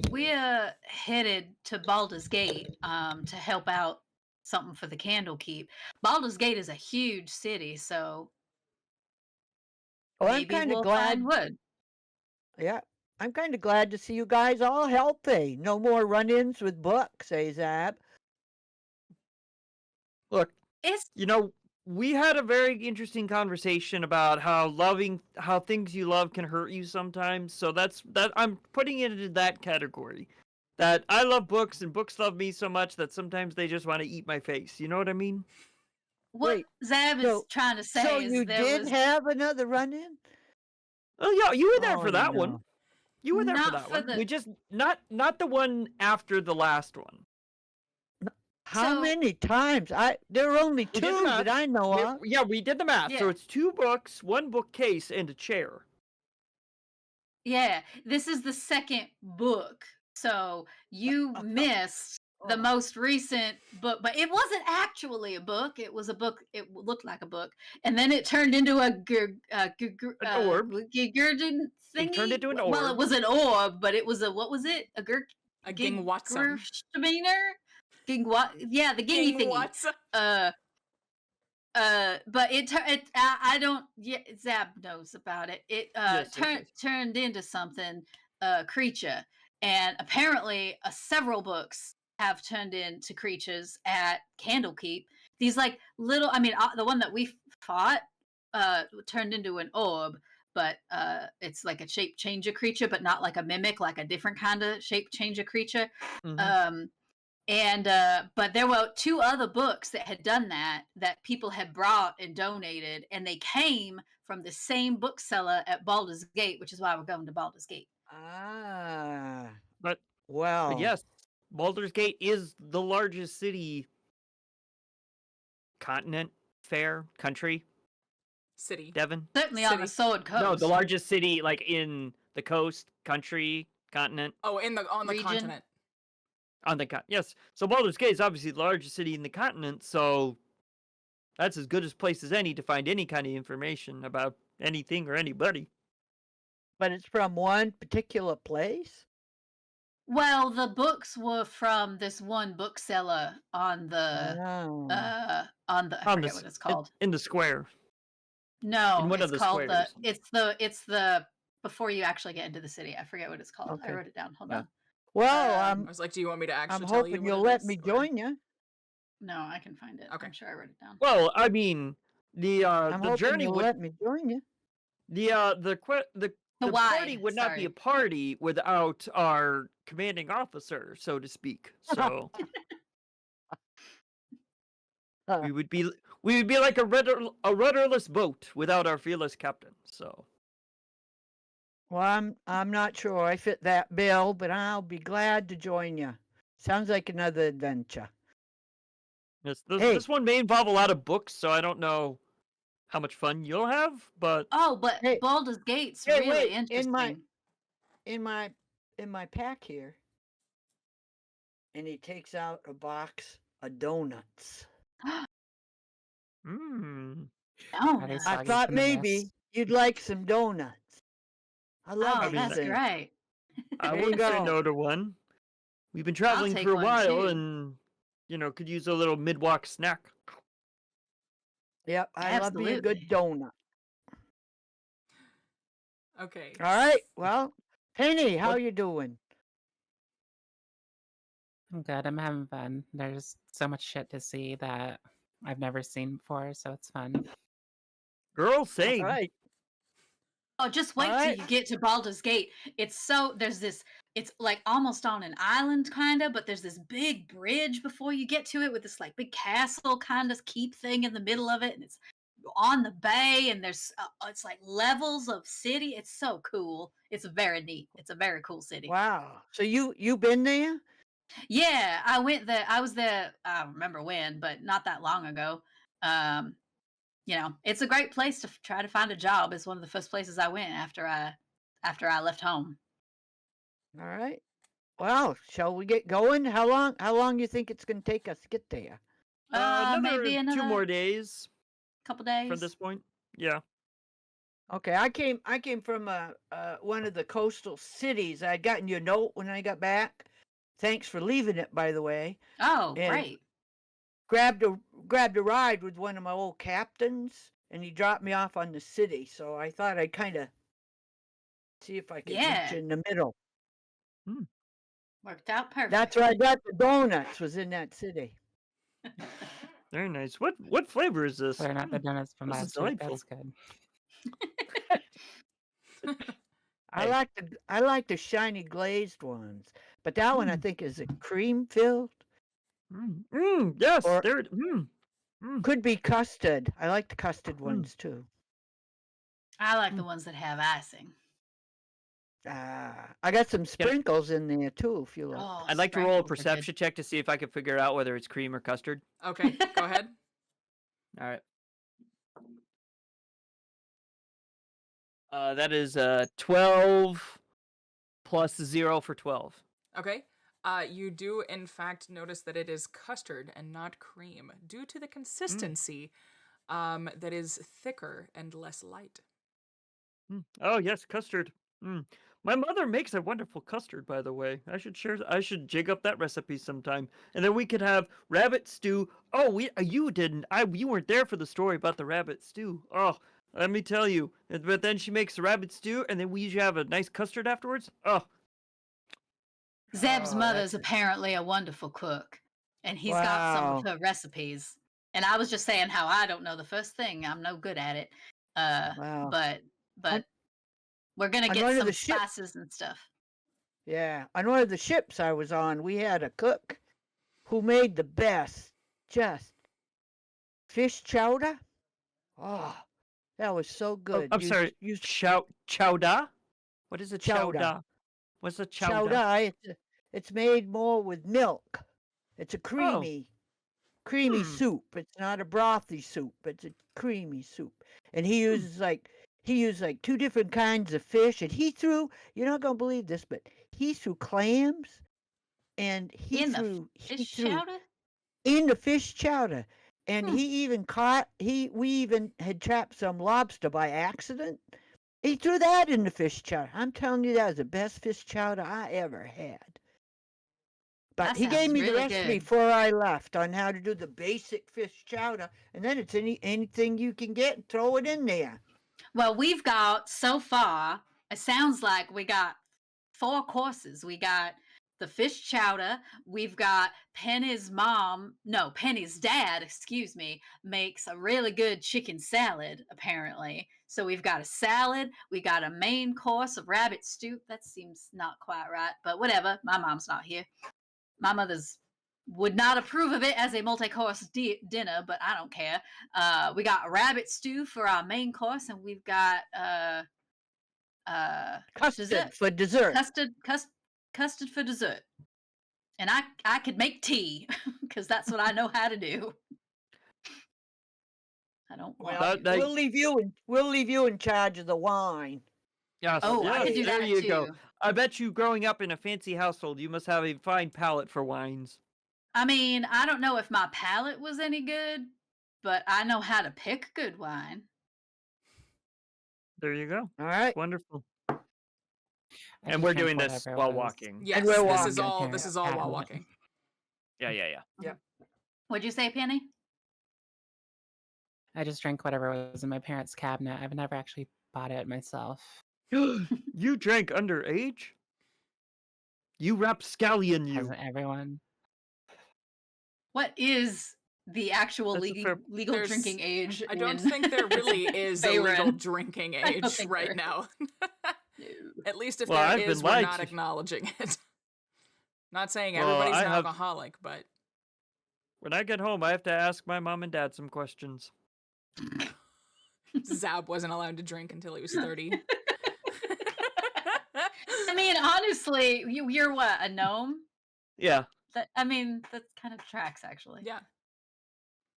we're headed to Baldur's Gate to help out something for the Candlekeep. Baldur's Gate is a huge city, so I'm maybe kind of we'll glad. find wood. Yeah, I'm kind of glad to see you guys all healthy. No more run-ins with books, Zab. Look, we had a very interesting conversation about how things you love can hurt you sometimes. So that I'm putting it into that category. That I love books and books love me so much that sometimes they just want to eat my face. You know what I mean? What Wait, Zab is trying to say so is you did have another run-in? Oh yeah, you were there for that no. one. You were there for Not that for one. the- We just not the one after the last one. How So- many times? There are only We did the two math. that I know of. Yeah, we did the math. So Yeah. it's 2 books, 1 bookcase, and a chair. Yeah, this is the second book. So you missed the most recent book, but it wasn't actually a book. It was a book. It looked like a book, and then it turned into a orb. Gurgurgen thingy. It turned into an Well, it orb. was an orb, but it was a what was it? A Gingwatsum. Yeah, the gingy thingy. Gingwatsum. But I don't. Yeah, Zab knows about it. It Yes. turned into something, creature, and apparently, several books have turned into creatures at Candlekeep. These like little. I mean, the one that we fought, turned into an orb, but it's like a shape changer creature, but not like a mimic, like a different kind of shape changer creature. Mhm. But there were 2 other books that had done that people had brought and donated, and they came from the same bookseller at Baldur's Gate, which is why we're going to Baldur's Gate. But Well, yes, Baldur's Gate is the largest city, continent, fair, country, City. Devon. Certainly on the Sword Coast. No, the largest city, like in the coast, country, continent. Oh, on the Region? continent. On the yes. So Baldur's Gate is obviously the largest city in the continent, so that's as good a place as any to find any kind of information about anything or anybody. But it's from one particular place? Well, the books were from this one bookseller on the I forget what it's called. In the square. No, in one it's of the called squares. it's the before you actually get into the city. I forget what it's called. Okay. I wrote it down. Hold Yeah. on. Well, I was like, do you want me to actually I'm tell you hoping what you'll it let is, me or- join you. No, I can find it. Okay. I'm sure I wrote it down. Well, I mean, I'm the hoping journey you'll would let me join you. the party wide, would not be sorry. a party without our commanding officer, so to speak. So we would be like a rudderless boat without our fearless captain. So Well, I'm not sure I fit that bill, but I'll be glad to join you. Sounds like another adventure. yes, Hey. this one may involve a lot of books, so I don't know how much fun you'll have, but Oh, but Hey. Baldur's Gate's Hey, really wait, interesting. in my pack here, and he takes out a box of donuts. mm, Oh, Are they I soggy thought from the maybe mist? you'd like some donuts. I love oh, these that's things. great. I There you wouldn't say go. no to one. We've been traveling take for a one, while, too. and could use a little mid-walk snack. Yep, I love me a good Absolutely. donut. Okay. All right, well, Penny, how What? you doing? I'm good. I'm having fun. There's so much shit to see that I've never seen before, so it's fun. Girl, All same. right. Oh, just wait till Alright. you get to Baldur's Gate. There's this it's like almost on an island kind of, but there's this big bridge before you get to it with this like big castle kind of keep thing in the middle of it, and it's on the bay, and there's it's like levels of city. It's so cool. It's very neat. It's a very cool city. Wow. So you been there? Yeah, I went there. I was there. I don't remember when, but not that long ago. Um, it's a great place to try to find a job. It's one of the first places I went after I left home. All right. Well, shall we get going? How long do you think it's going to take us to get there? Maybe Two another more days couple from days. this point. Yeah. Okay, I came from one of the coastal cities. I'd gotten your note when I got back. Thanks for leaving it, by the way. Oh, And great. grabbed a ride with one of my old captains, and he dropped me off on the city. So I thought I'd kind of see if I could meet you in the middle. Worked out perfect. That's where I got the donuts. Was in that city. Very nice. What flavor is this? They're not the donuts from This is last week. delightful. That's good. I Hey. like the shiny glazed ones, but that one I think is a cream filled. Yes, Or- there. Could be custard. I like the custard ones too. I like the ones that have icing. I got some sprinkles in there too, if you like. Oh, I'd like to roll a sprinkles are good. perception check to see if I can figure out whether it's cream or custard. Okay, go ahead. All right. That is 12 plus 0 for 12. Okay. You do, in fact, notice that it is custard and not cream due to the consistency that is thicker and less light. Oh, yes, custard. My mother makes a wonderful custard, by the way. I should jig up that recipe sometime. And then we could have rabbit stew. Oh, you weren't there for the story about the rabbit stew. Oh, let me tell you. But then she makes the rabbit stew, and then we usually have a nice custard afterwards. Oh. Zeb's Oh, mother's that's- apparently a wonderful cook, and he's got some of Wow. her recipes. And I was just saying how I don't know the first thing. I'm no good at it. Wow. But we're gonna on get one of some the ship- spices and stuff. Yeah, on one of the ships I was on, we had a cook who made the best just fish chowder. Oh, that was so good. I'm sorry. Chowda? What is a Chowder. chowda? What's a chowda? Chowder. It's made more with milk. It's a creamy soup. It's not a brothy soup. It's a creamy soup. And he used like two different kinds of fish. And you're not gonna believe this, but he threw clams, and he threw chowder? in the fish chowder. And we even had trapped some lobster by accident. He threw that in the fish chowder. I'm telling you, that was the best fish chowder I ever had. But That he gave sounds me the really recipe good. before I left on how to do the basic fish chowder, and then it's anything you can get and throw it in there. Well, we've got so far. It sounds like we got 4 courses. We got the fish chowder. We've got Penny's dad, excuse me, makes a really good chicken salad, apparently. So we've got a salad. We got a main course of rabbit stew. That seems not quite right, but whatever. My mom's not here. My mother's would not approve of it as a multi-course dinner, but I don't care. We got a rabbit stew for our main course, and we've got Custard for dessert. Custard for dessert. And I could make tea because that's what I know how to do. I don't. Well, we'll leave you in charge of the wine. Yes. Oh, yes, I could do there that you too. go. I bet you, growing up in a fancy household, you must have a fine palate for wines. I mean, I don't know if my palate was any good, but I know how to pick good wine. There you go. All right. Wonderful. I And just we're drank doing this whatever while was. walking. Yes, we're this is walking. all Yeah. while walking. Yeah. What'd you say, Penny? I just drank whatever was in my parents' cabinet. I've never actually bought it myself. You drank underage? You rapscallion, you. Hasn't everyone? What is the actual That's a fair- legal There's- drinking age? I don't in think there really is a Bayron. legal drinking I don't age think right there now. No. At least if Well, there I've is, been we're lied not to. acknowledging it. Not saying Well, everybody's I an have- alcoholic, but When I get home, I have to ask my mom and dad some questions. Zab wasn't allowed to drink until he was 30. I mean, honestly, you're what, a gnome? Yeah. That kind of tracks actually. Yeah.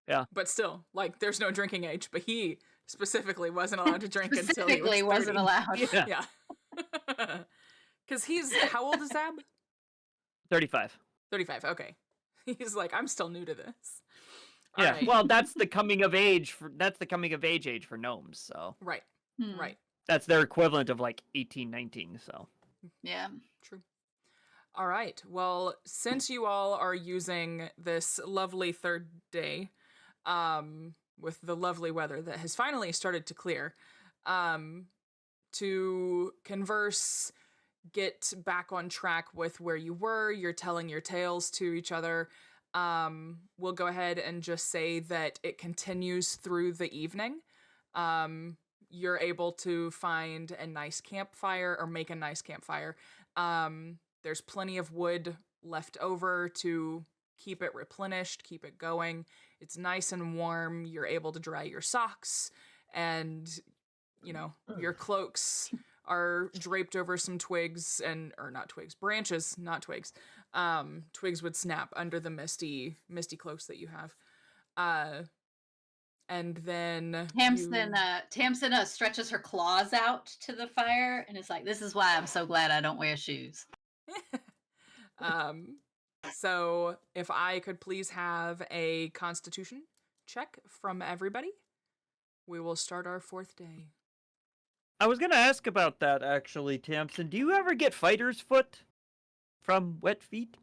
Yeah. But still, like, there's no drinking age, but he specifically wasn't allowed to drink until he was Specifically 30. wasn't allowed. Yeah. Yeah. Because how old is Zab? 35. 35, okay. He's like, I'm still new to this. Yeah. Alright. Well, that's the coming of age age for gnomes. So Right. Hmm. Right. that's their equivalent of like 18, 19. So Yeah. True. All right. Well, since you all are using this lovely third day, with the lovely weather that has finally started to clear, to converse, get back on track with where you were, you're telling your tales to each other. We'll go ahead and just say that it continues through the evening. You're able to find a nice campfire or make a nice campfire. There's plenty of wood left over to keep it replenished, keep it going. It's nice and warm. You're able to dry your socks, and your cloaks are draped over some twigs branches, not twigs. Twigs would snap under the misty cloaks that you have. And then Tamsin stretches her claws out to the fire and is like, "This is why I'm so glad I don't wear shoes." So if I could please have a Constitution check from everybody, we will start our fourth day. I was gonna ask about that actually, Tamsin. Do you ever get fighter's foot from wet feet?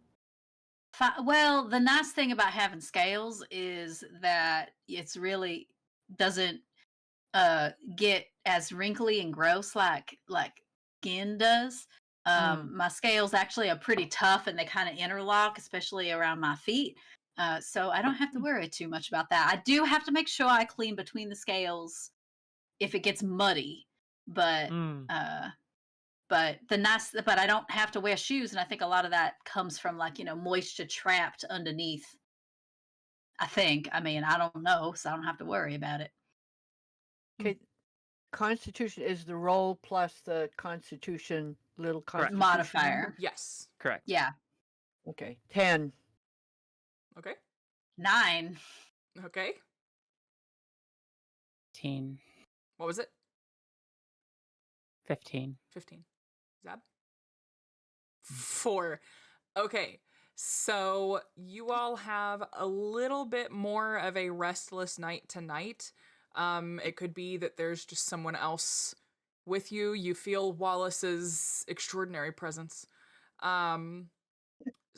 Well, the nice thing about having scales is that it's really doesn't get as wrinkly and gross like skin does. My scales actually are pretty tough and they kind of interlock, especially around my feet. So I don't have to worry too much about that. I do have to make sure I clean between the scales if it gets muddy, but but I don't have to wear shoes, and I think a lot of that comes from moisture trapped underneath. I mean, I don't know, so I don't have to worry about it. Okay. Constitution is the roll plus the Constitution little Constitution Modifier. number? Yes. Correct. Yeah. Okay. 10. Okay. 9. Okay. 15. What was it? 15. 15. Zab? 4. Okay. So you all have a little bit more of a restless night tonight. It could be that there's just someone else with you. You feel Wallace's extraordinary presence. Penny.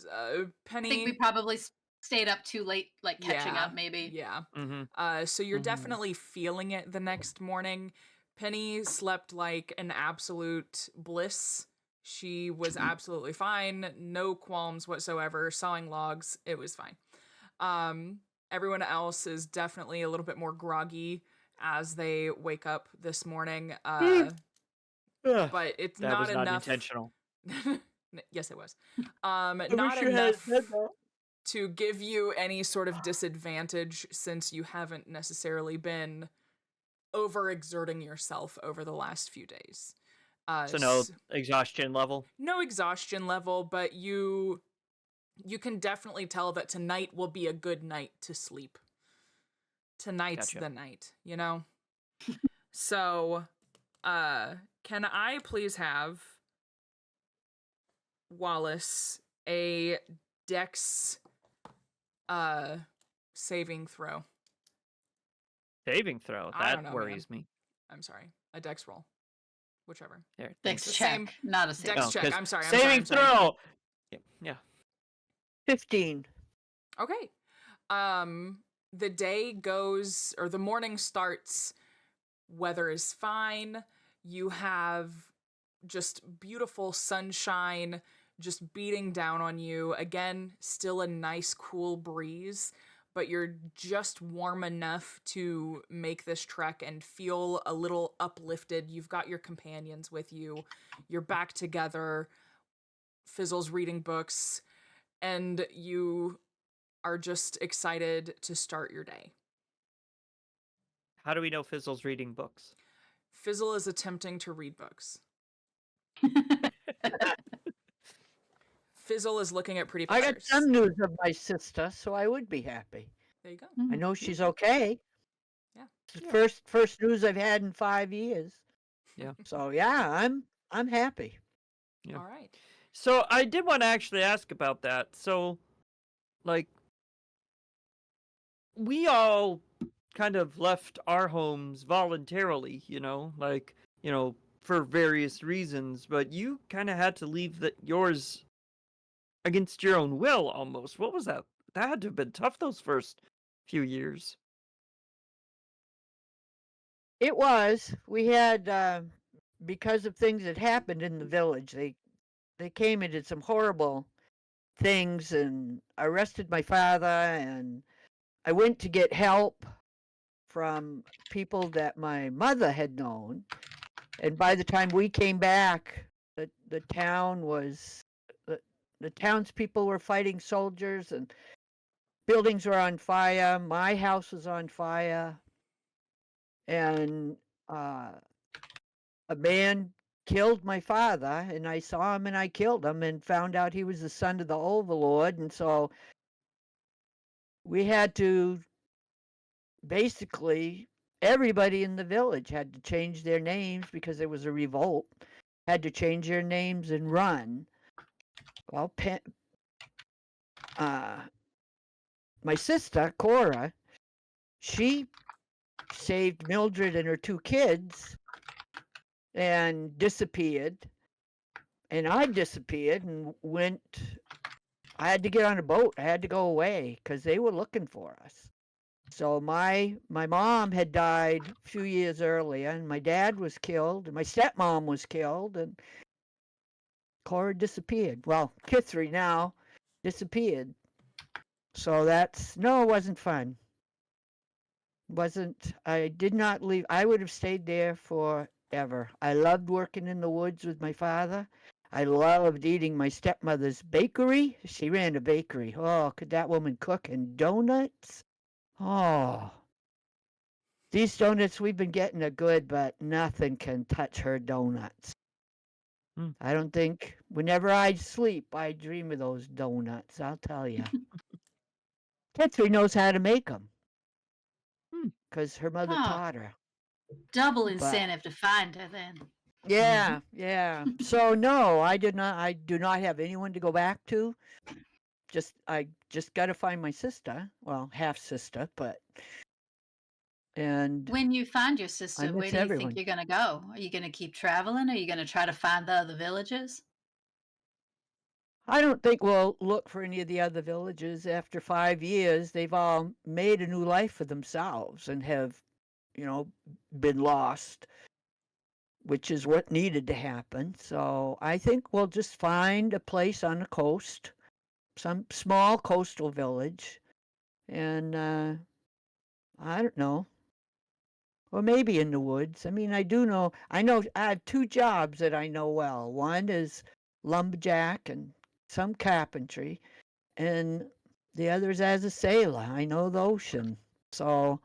I think we probably stayed up too late, like catching up, maybe. Yeah. Mm-hmm. So you're definitely feeling it the next morning. Penny slept like an absolute bliss. She was absolutely fine. No qualms whatsoever. Sawing logs. It was fine. Everyone else is definitely a little bit more groggy as they wake up this morning. But it's That not was not enough. intentional. Yes, it was. Not enough to give you any sort of disadvantage, since you haven't necessarily been overexerting yourself over the last few days. So no exhaustion level? No exhaustion level, but you can definitely tell that tonight will be a good night to sleep. Tonight's the night, you know? So, can I please have Wallace a Dex saving throw? Saving throw? I don't That know, worries me. I'm sorry. A Dex roll. Whichever. There, Dex the check, same- not a save. Dex check. 'cause I'm sorry. Saving throw! Yeah. 15. Okay. The day goes, or the morning starts, weather is fine. You have just beautiful sunshine just beating down on you. Again, still a nice cool breeze, but you're just warm enough to make this trek and feel a little uplifted. You've got your companions with you. You're back together. Fizzle's reading books, and you are just excited to start your day. How do we know Fizzle's reading books? Fizzle is attempting to read books. Fizzle is looking at pretty I pictures. got some news of my sister, so I would be happy. There you go. I know she's okay. Yeah. It's the first news I've had in 5 years. Yeah. So yeah, I'm happy. Yeah. All right. So I did want to actually ask about that. So, like, we all kind of left our homes voluntarily, for various reasons, but you kind of had to leave yours against your own will almost. What was that? That had to have been tough those first few years. It was. We had because of things that happened in the village. They came and did some horrible things and arrested my father, and I went to get help from people that my mother had known. And by the time we came back, the town was the townspeople were fighting soldiers, and buildings were on fire. My house was on fire, and a man killed my father, and I saw him and I killed him and found out he was the son of the overlord. And so we had to basically, everybody in the village had to change their names because there was a revolt, had to change their names and run. Well, my sister, Cora, she saved Mildred and her 2 kids and disappeared. And I disappeared and I had to get on a boat. I had to go away because they were looking for us. So my mom had died a few years earlier, and my dad was killed, and my stepmom was killed, and Cora disappeared. Well, Kithry now disappeared. So it wasn't fun. I did not leave. I would have stayed there forever. I loved working in the woods with my father. I loved eating my stepmother's bakery. She ran a bakery. Oh, could that woman cook? And donuts? Oh, these donuts we've been getting are good, but nothing can touch her donuts. I don't think, whenever I sleep, I dream of those donuts, I'll tell you. Kithry knows how to make them because her mother taught her. Double incentive to find her then. Yeah, yeah. So no, I do not have anyone to go back to. I just got to find my sister. Well, half sister, but. And when you find your sister, where do you think you're going to go? Are you going to keep traveling? Or are you going to try to find the other villages? I don't think we'll look for any of the other villages. After 5 years, they've all made a new life for themselves and have, been lost, which is what needed to happen. So I think we'll just find a place on the coast, some small coastal village, and I don't know. Or maybe in the woods. I mean, I have 2 jobs that I know well. One is lumberjack and some carpentry, and the other is as a sailor. I know the ocean. So,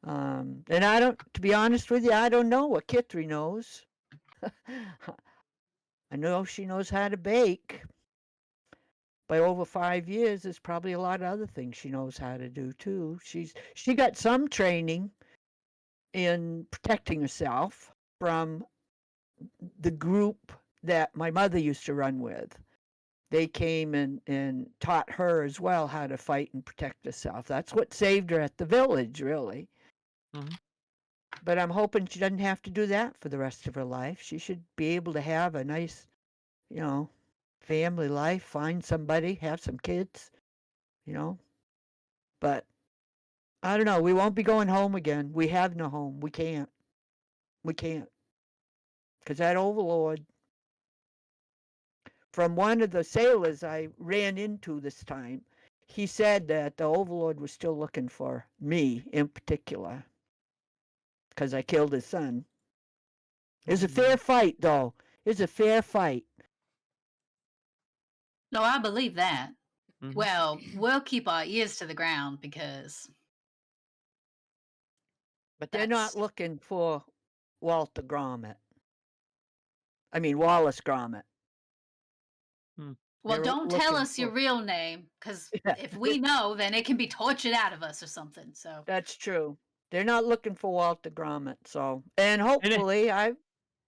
and to be honest with you, I don't know what Kithry knows. I know she knows how to bake. By over 5 years, there's probably a lot of other things she knows how to do too. She got some training in protecting herself from the group that my mother used to run with. They came and taught her as well how to fight and protect herself. That's what saved her at the village, really. Mm-hmm. But I'm hoping she doesn't have to do that for the rest of her life. She should be able to have a nice, family life, find somebody, have some kids, But I don't know. We won't be going home again. We have no home. We can't. Because that overlord, from one of the sailors I ran into this time, he said that the Overlord was still looking for me in particular because I killed his son. It was a fair fight, though. It was a fair fight. No, I believe that. Mhm. Well, we'll keep our ears to the ground because. But they're not looking for Walter Gromit. I mean, Wallace Gromit. Well, They're don't tell looking us your for- real name, because Yeah. if we know, then it can be tortured out of us or something. So That's true. They're not looking for Walter Gromit. So, and And hopefully, I've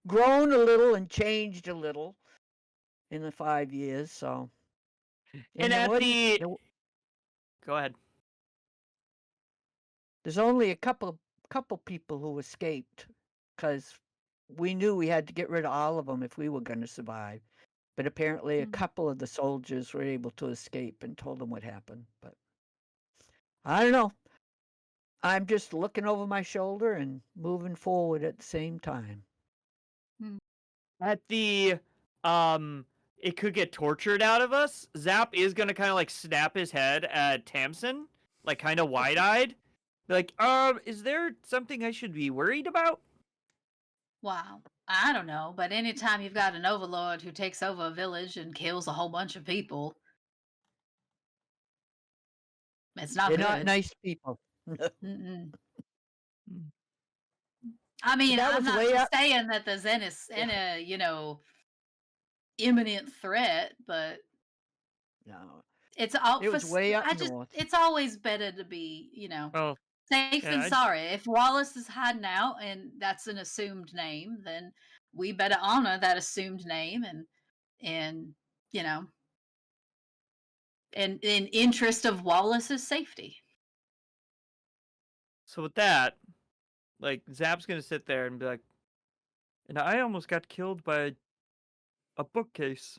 grown a little and changed a little in the 5 years. So, and there at wasn't- the there- go ahead. there's only a couple people who escaped because we knew we had to get rid of all of them if we were going to survive. But apparently, a couple of the soldiers were able to escape and told them what happened. But I don't know. I'm just looking over my shoulder and moving forward at the same time. At the it could get tortured out of us. Zap is gonna kind of like snap his head at Tamsin, like kind of wide-eyed. Like, is there something I should be worried about? wow, I don't know, but anytime you've got an overlord who takes over a village and kills a whole bunch of people, it's not They're good. not nice people. Mm-mm. I mean, that I'm was not way just up- saying that there's any, imminent threat, but No, it's all it was way up I just north. it's always better to be, Oh, safe yeah, than I- sorry. If Wallace is hiding out and that's an assumed name, then we better honor that assumed name and you know, and in interest of Wallace's safety. So with that, like Zap's gonna sit there and be like, and I almost got killed by a bookcase.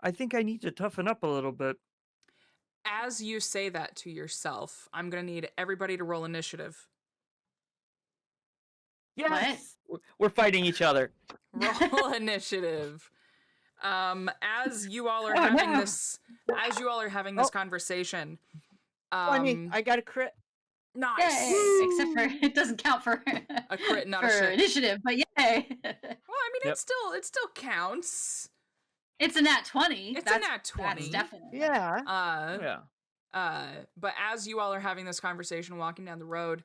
I think I need to toughen up a little bit. As you say that to yourself, I'm going to need everybody to roll initiative. Yes, we're fighting each other. Roll initiative. As you all are having this conversation, 20. I got a crit. nice. Yay! Except for it doesn't count for A crit, not a for shit. initiative, but yay! Well, I mean, it still counts. It's a nat 20. It's a nat 20. That's definitely. Yeah. But as you all are having this conversation, walking down the road,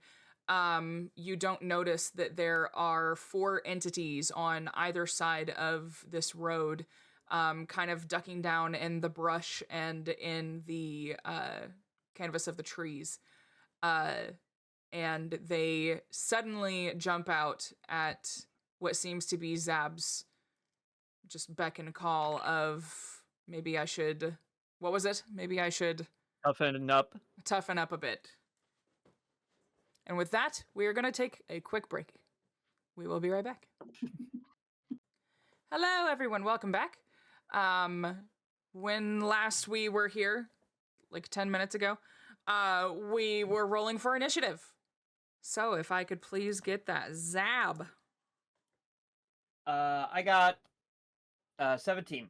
you don't notice that there are 4 entities on either side of this road, kind of ducking down in the brush and in the canvas of the trees. And they suddenly jump out at what seems to be Zab's just beck and call of maybe I should, what was it? Maybe I should Toughen up a bit. And with that, we are going to take a quick break. We will be right back. Hello, everyone. Welcome back. When last we were here, like 10 minutes ago, we were rolling for initiative. So if I could please get that Zab. I got 17.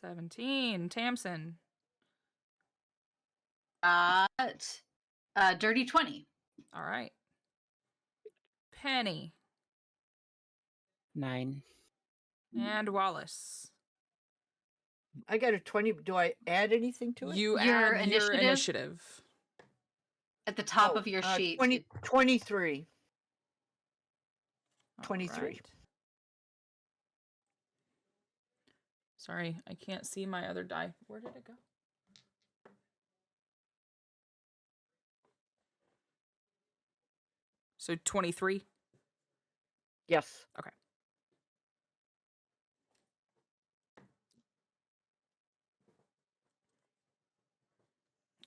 17. Tamsin. Dirty 20. All right. Penny. 9. And Wallace. I got a 20. Do I add anything to it? You Your add your initiative? initiative. At the top of your sheet. 23. All 23. right. Sorry, I can't see my other die. Where did it go? So 23? Yes. Okay.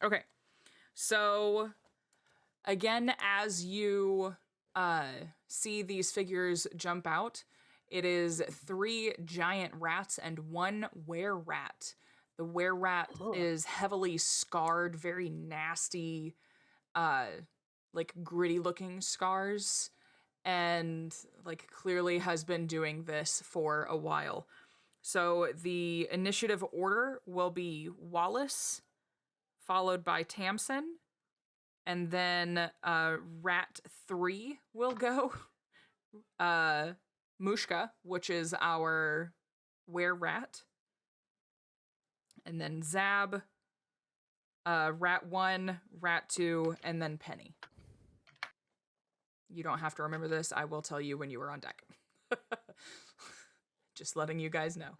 Okay. So again, as you see these figures jump out, it is 3 giant rats and 1 were-rat. The were-rat is heavily scarred, very nasty, like gritty-looking scars, and like clearly has been doing this for a while. So the initiative order will be Wallace, followed by Tamsin, and then Rat 3 will go. Mushka, which is our were-rat. And then Zab, Rat 1, Rat 2, and then Penny. You don't have to remember this. I will tell you when you are on deck. Just letting you guys know.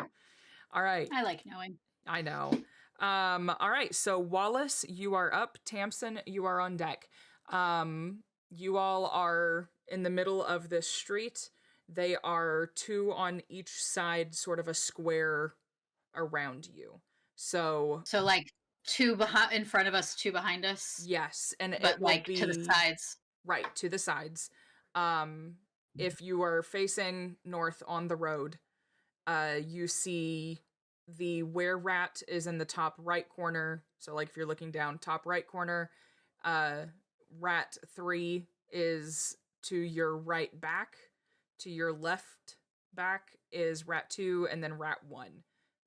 All right. I like knowing. I know. All right. So Wallace, you are up. Tamsin, you are on deck. You all are in the middle of this street. They are 2 on each side, sort of a square around you. So like 2 behind in front of us, 2 behind us. Yes, and but it will like be to the sides. Right, to the sides. If you are facing north on the road, you see the were-rat is in the top right corner. So like if you're looking down, top right corner, Rat 3 is to your right back. To your left back is Rat 2, and then Rat 1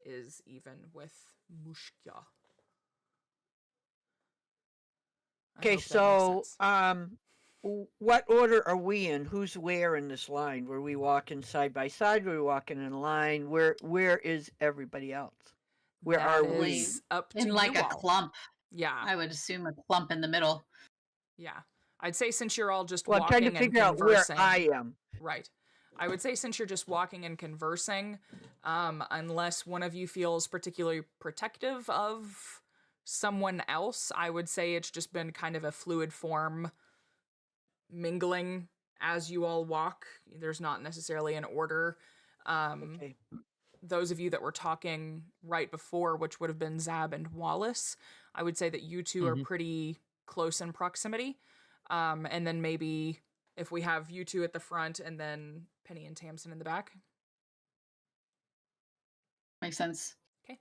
is even with Mushka. Okay, so what order are we in? Who's where in this line? Were we walking side by side? Were we walking in a line? Where is everybody else? Where are we? Up to in like you a all. clump. Yeah. I would assume a clump in the middle. Yeah. I'd say since you're all just Well, I'm trying walking to figure and out where conversing. I am. Right. I would say since you're just walking and conversing, unless one of you feels particularly protective of someone else, I would say it's just been kind of a fluid form mingling as you all walk. There's not necessarily an order. Okay. Those of you that were talking right before, which would have been Zab and Wallace, I would say that you two are pretty close in proximity. And then maybe if we have you two at the front and then Penny and Tamsin in the back. Makes sense. Okay.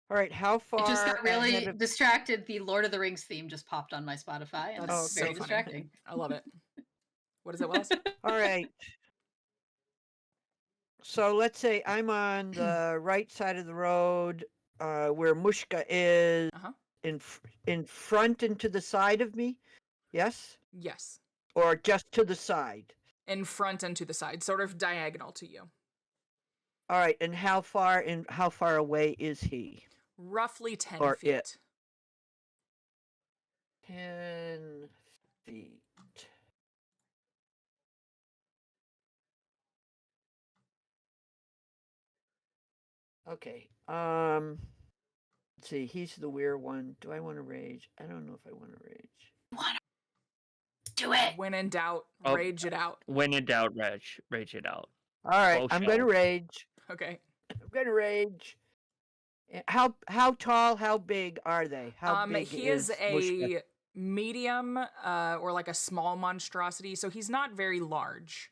All right, how far? It just got really distracted. The Lord of the Rings theme just popped on my Spotify, and That's it's very so funny. distracting. I love it. What is it, Wallace? All right. So let's say I'm on the right side of the road, where Mushka is, in front and to the side of me. Yes. Yes. Or just to the side. In front and to the side, sort of diagonal to you. All right, and how far away is he? Roughly 10 or feet. It? 10 feet. Okay. Let's see. He's the weird one. Do I want to rage? I don't know if I want to rage. Do it. When in doubt, rage it out. When in doubt, rage it out. All right, I'm going to rage. Okay. I'm going to rage. How tall, how big are they? How big he is a Mushka? medium or like a small monstrosity, so he's not very large.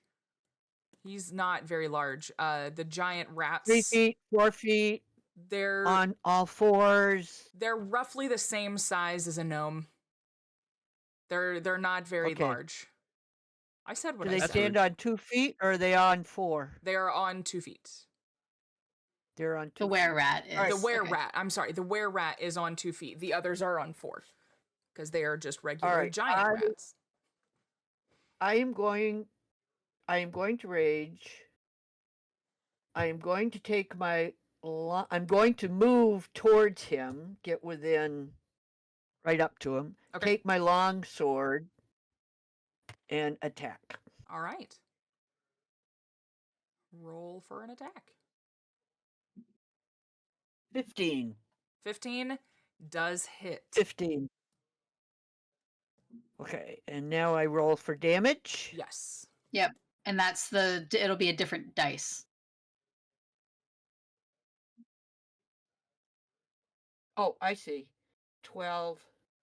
He's not very large. The giant rats. 3 feet, 4 feet. They're on all fours. They're roughly the same size as a gnome. They're not very large. I said what I said. Do they stand on 2 feet or are they on 4? They are on 2 feet. They're on 2 The were-rat is. The were-rat. I'm sorry. The were-rat is on 2 feet. The others are on 4. Because they are just regular giant rats. I am going to rage. I am going to take I'm going to move towards him, get within, right up to him, take my long sword, and attack. All right. Roll for an attack. 15. 15 does hit. 15. Okay, and now I roll for damage. Yes. Yep, and it'll be a different dice. Oh, I see. 12.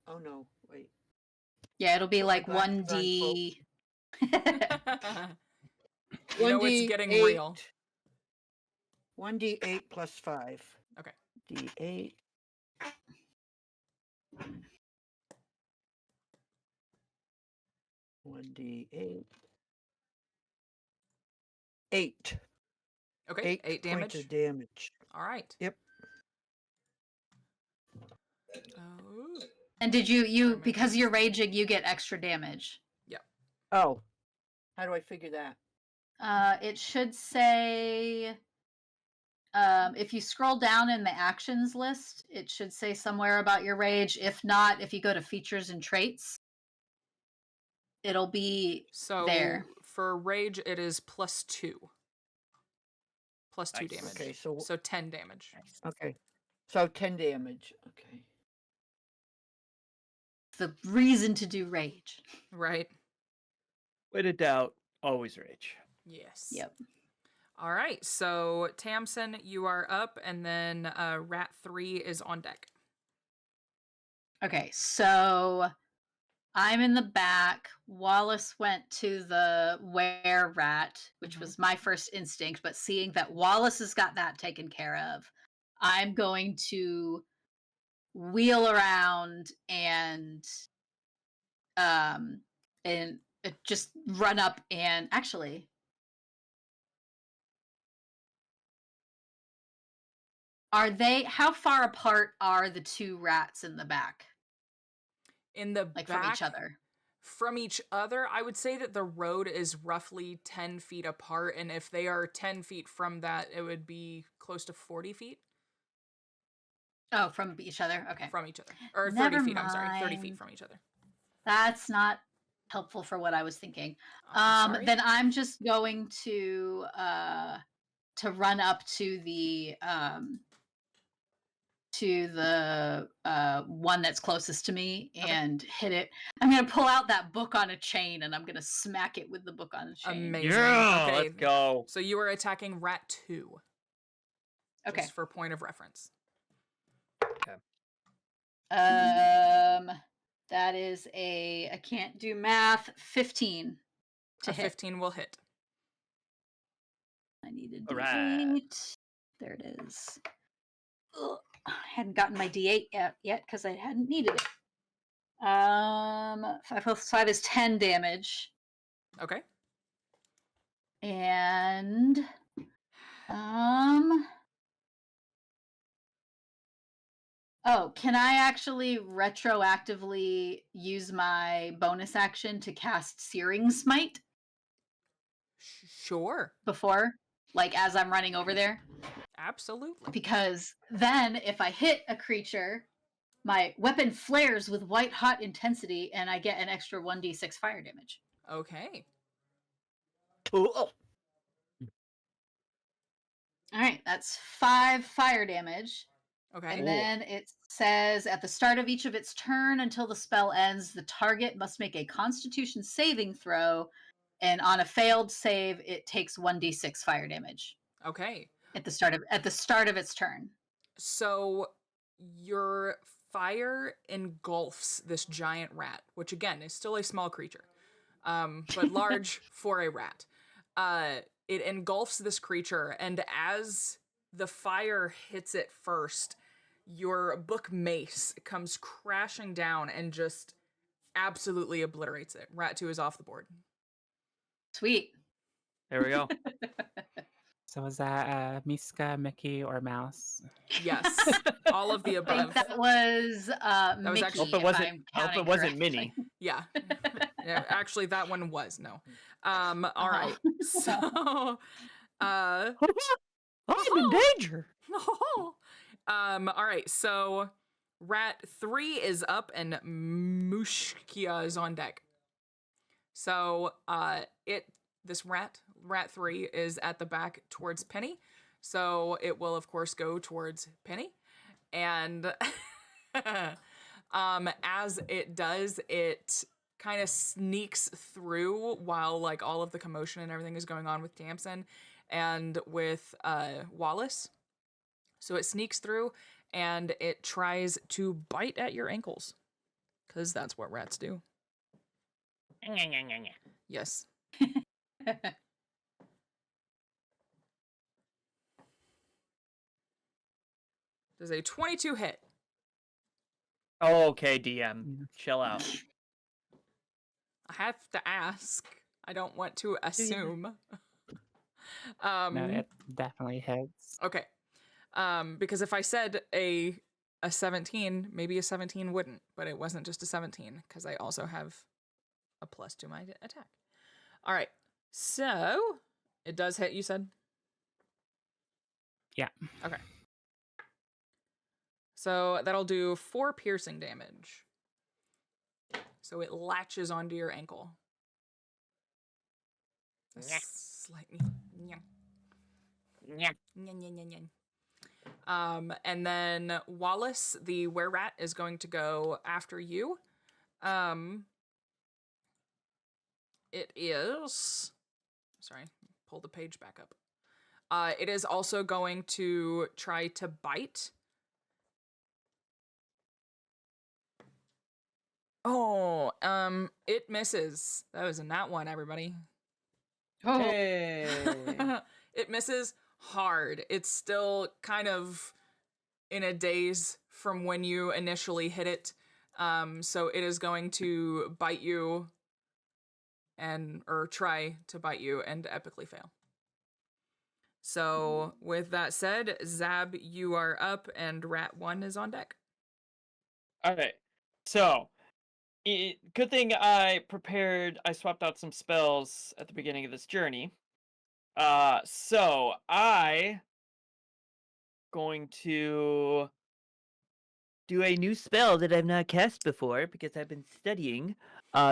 Oh no, wait. Yeah, it'll be like 1d. You know it's getting real. 1d8 plus 5. Okay. D8. One D8. 8. Okay, 8 points damage. of damage. All right. Yep. Oh. And did you because you're raging, you get extra damage. Yep. Oh, how do I figure that? It should say if you scroll down in the actions list, it should say somewhere about your rage. If not, if you go to features and traits, it'll be there. For rage, it is +2. +2 damage. Okay, so 10 damage. Okay, so 10 damage. Okay. The reason to do rage. Right. Without doubt, always rage. Yes. Yep. All right. So Tamsin, you are up, and then Rat 3 is on deck. Okay, so I'm in the back. Wallace went to the were rat, which was my first instinct, but seeing that Wallace has got that taken care of, I'm going to wheel around and just run up and actually how far apart are the two rats in the back? In the Like back, from each other? From each other, I would say that the road is roughly 10 feet apart, and if they are 10 feet from that, it would be close to 40 feet. Oh, from each other? Okay. From each other. Or 30 Never feet, I'm sorry. 30 feet mind. from each other. That's not helpful for what I was thinking. Sorry. Then I'm just going to run up to the one that's closest to me and hit it. I'm gonna pull out that book on a chain and I'm gonna smack it with the book on a chain. Amazing. Yeah, Okay. let's go. So you are attacking Rat 2. Okay. Just for point of reference. Okay. That is I can't do math, 15 to hit. 15 will hit. I need a D8. All right. There it is. Ugh. I hadn't gotten my D8 yet because I hadn't needed it. 5 plus 5 is 10 damage. Okay. And can I actually retroactively use my bonus action to cast Searing Smite Sure. before? Like as I'm running over there? Absolutely. Because then if I hit a creature, my weapon flares with white hot intensity and I get an extra 1d6 fire damage. Okay. Cool. All right, that's 5 fire damage. Okay. And then it says at the start of each of its turn until the spell ends, the target must make a Constitution saving throw, and on a failed save, it takes 1d6 fire damage. Okay. At the start of its turn. So your fire engulfs this giant rat, which again is still a small creature, but large for a rat. It engulfs this creature, and as the fire hits it first, your book mace comes crashing down and just absolutely obliterates it. Rat 2 is off the board. Sweet. There we go. So was that Miska, Mickey, or Mouse? Yes, all of the I above. think that was Mickey. actually- Hope it wasn't Minnie. Yeah. Yeah, actually that one was no. All right. So I'm in danger. all right. So Rat 3 is up and Mushkia is on deck. So this rat 3 is at the back towards Penny. So it will of course go towards Penny. And as it does, it kind of sneaks through while like all of the commotion and everything is going on with Tamsin and with Wallace. So it sneaks through and it tries to bite at your ankles, because that's what rats do. Yes. Does a 22 hit? Okay, DM. Chill out. I have to ask. I don't want to assume. No, it definitely hits. Okay. Because if I said a 17, maybe a 17 wouldn't, but it wasn't just a 17 because I also have a plus to my attack. All right. So it does hit, you said? Yeah. Okay. So that'll do 4 piercing damage. So it latches onto your ankle. Slightly. And then Wallace, the were-rat, is going to go after you. It is... Sorry, pull the page back up. It is also going to try to bite. Oh, it misses. That was a nat 1, everybody. Oh, Hey. It misses hard. It's still kind of in a daze from when you initially hit it. So it is going to bite you or try to bite you and epically fail. So with that said, Zab, you are up and Rat 1 is on deck. All right. So, good thing I swapped out some spells at the beginning of this journey. So I going to do a new spell that I've not cast before because I've been studying.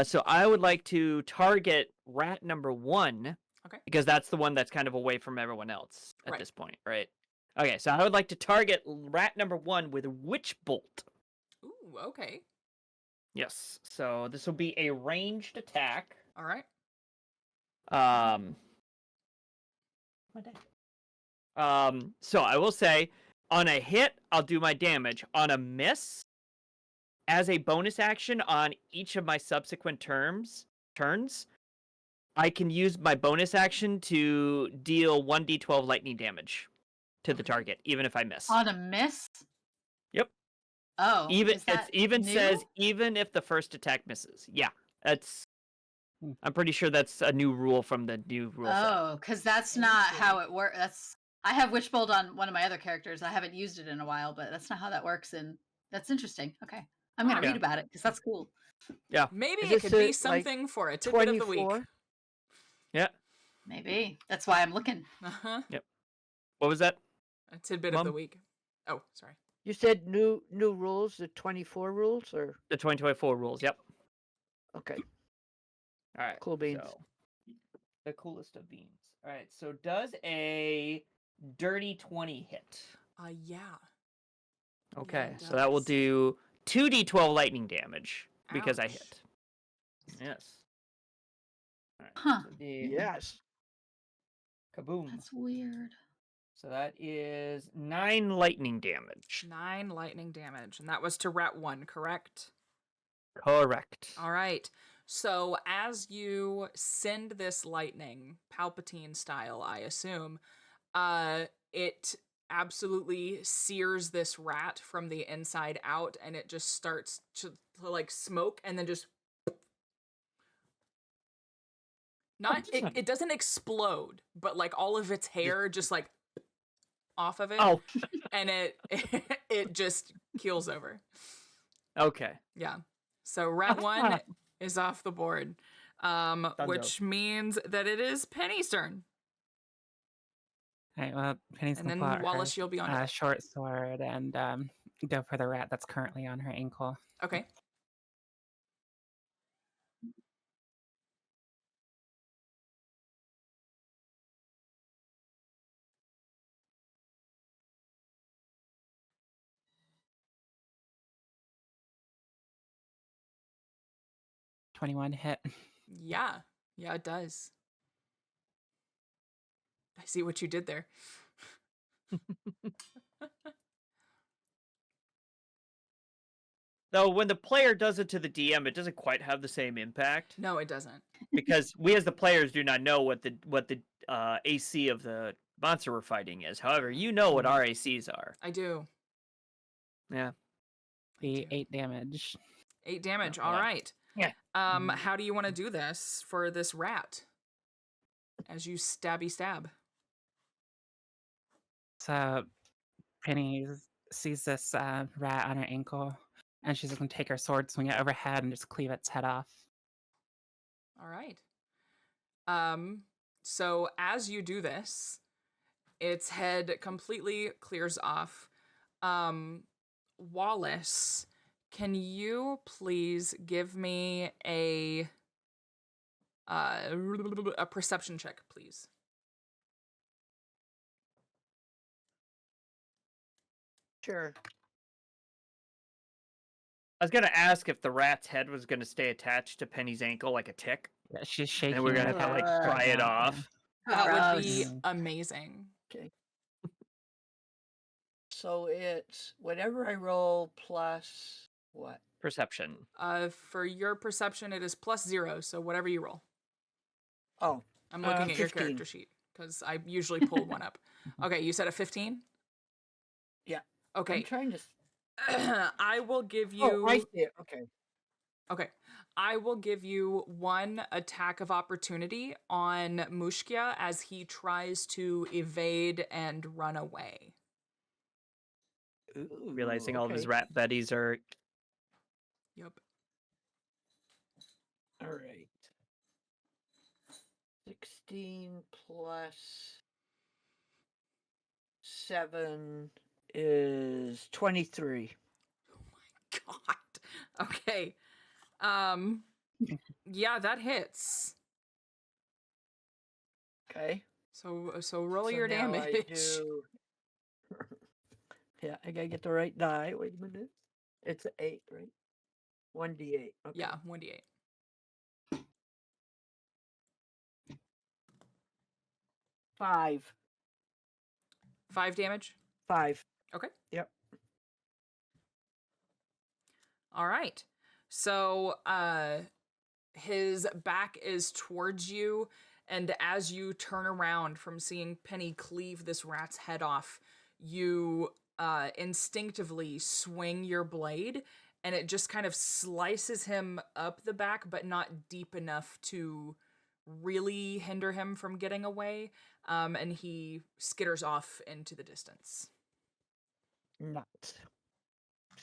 So I would like to target rat number 1. Okay. Because that's the one that's kind of away from everyone else at Right. this point, right? Okay, so I would like to target rat number 1 with a witch bolt. Ooh, okay. Yes. So this will be a ranged attack. All right. So I will say, on a hit, I'll do my damage. On a miss, as a bonus action on each of my subsequent turns, I can use my bonus action to deal 1d12 lightning damage to the target, even if I miss. on a miss? Yep. Oh, is that new? Says even if the first attack misses. Yeah, I'm pretty sure that's a new rule from the new rule set. Oh, because that's not how it works. I have Witchbolt on one of my other characters. I haven't used it in a while, but that's not how that works, and that's interesting. Okay, I'm gonna read about it because that's cool. Yeah, Maybe Is it this could be like, something for a tidbit of the week. 24? yeah. Maybe that's why I'm looking. Uh-huh. Yep. What was that? A tidbit of the week. Oh, sorry. You said new rules, the 24 rules, or The 2024 rules. Yep. okay, All right. cool beans. So, the coolest of beans. All right. So does a dirty 20 hit? Yeah. Okay. it So that will does. do 2d12 lightning damage because I Ouch. hit. Yes. All right. Huh. So the Yes. kaboom. That's weird. So that is 9 lightning damage. 9 lightning damage, and that was to Rat 1, correct? Correct. All right. So as you send this lightning, Palpatine style, I assume, it absolutely sears this rat from the inside out, and it just starts to like smoke, and then just it doesn't explode, but like all of its hair just like off of it. Oh. And it just keels over. Okay. Yeah. So Rat 1 is off the board, which means that it is Penny's turn. All right, well, Penny's And gonna then pull out Wallace, her you'll be on deck. short sword and go for the rat that's currently on her ankle. Okay. $21 hit. Yeah. Yeah, it does. I see what you did there. Though when the player does it to the DM, it doesn't quite have the same impact No, it doesn't. because we as the players do not know what the AC of the monster we're fighting is. However, you know what our ACs are. I do. Yeah. The 8 damage. 8 damage. Oh, All yeah. right. Yeah. How do you want to do this for this rat? As you stab? So Penny sees this rat on her ankle, and she's going to take her sword, swing it overhead, and just cleave its head off. All right. So as you do this, its head completely clears off. Wallace, can you please give me a perception check, please? Sure. I was gonna ask if the rat's head was gonna stay attached to Penny's ankle like a tick, Yeah, she's shaking. and we're gonna her have to like head pry it now, off. That would be Gross. amazing. Okay. So it's whatever I roll plus what? Perception. For your perception, it is +0, so whatever you roll. Oh, I'm looking at your 15. character sheet because I usually pull one up. Okay, you said a 15? Yeah. Okay. I'm trying to. I will give you. Oh, I see it. Okay. Okay. I will give you one attack of opportunity on Mushkia as he tries to evade and run away. Ooh, Realizing all of his okay. rat buddies are. Yep. All right. 16 plus 7 is 23. Oh my god. Okay. Yeah, that hits. Okay. So roll So your now damage. I do. Yeah, I gotta get the right die. Wait a minute. It's an 8, right? 1d8. Okay. Yeah, 1d8. 5. 5 damage? 5. Okay. Yep. All right. So his back is towards you, and as you turn around from seeing Penny cleave this rat's head off, you instinctively swing your blade, and it just kind of slices him up the back, but not deep enough to really hinder him from getting away, and he skitters off into the distance. Nuts.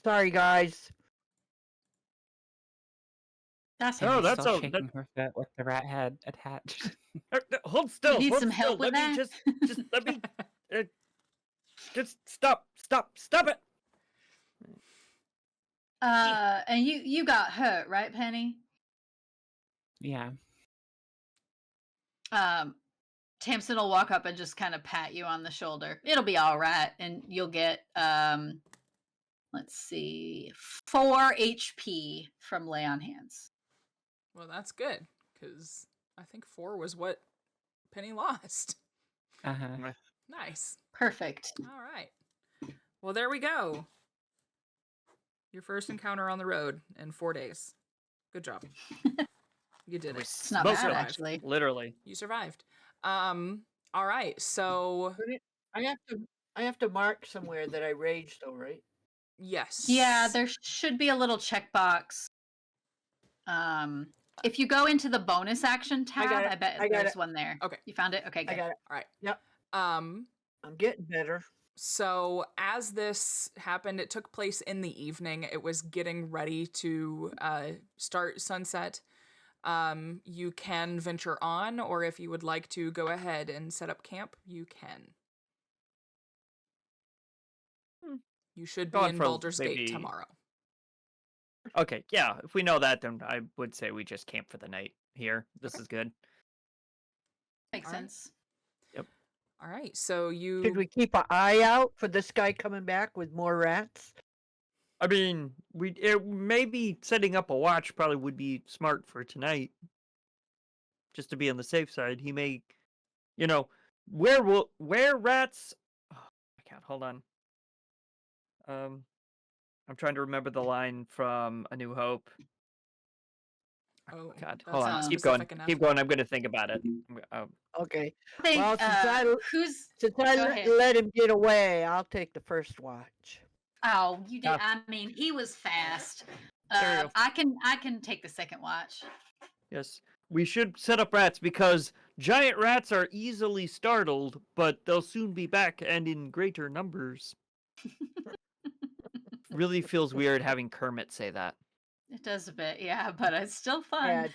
Sorry, guys. That's Oh, Penny's that's still a- shaking her foot with the rat head attached. Hold still. You need hold some still. help with Let me that? just let me. Just stop it. And you got hurt, right, Penny? Yeah. Tamsin will walk up and just kind of pat you on the shoulder. It'll be all right, and you'll get let's see, 4 HP from lay on hands. Well, that's good, because I think 4 was what Penny lost. Uh-huh. Nice. Perfect. All right. Well, there we go. Your first encounter on the road in 4 days. Good job. You did it. It's not Both bad, survived, actually. Literally. You survived. All right. So I have to mark somewhere that I raged, though, right? yes. Yeah, there should be a little checkbox. If you go into the bonus action tab, got it. I bet I got there's it. one there. Okay. You found it? Okay, good. I got it. All right. Yep. Um. I'm getting better. So as this happened, it took place in the evening. It was getting ready to start sunset. You can venture on, or if you would like to go ahead and set up camp, you can. You should be Go on in for Baldur's Gate maybe- tomorrow. Okay, yeah. If we know that, then I would say we just camp for the night here. This is good. Makes All right. sense. All right, so you... Should we keep an eye out for this guy coming back with more rats? I mean, maybe setting up a watch probably would be smart for tonight. Just to be on the safe side. He may, where rats? Oh my god, hold on. I'm trying to remember the line from A New Hope. Oh, God, that's hold on. not Keep going. specific enough. Keep going. I'm gonna think about it. Okay. I think, Well, since I go ahead. let him get away, I'll take the first watch. Oh, you did. Yeah. I mean, he was fast. There we go. I can take the second watch. Yes, we should set up rats because Giant rats are easily startled, but they'll soon be back and in greater numbers. Really feels weird having Kermit say that. It does a bit, yeah, but it's still fun. Bad.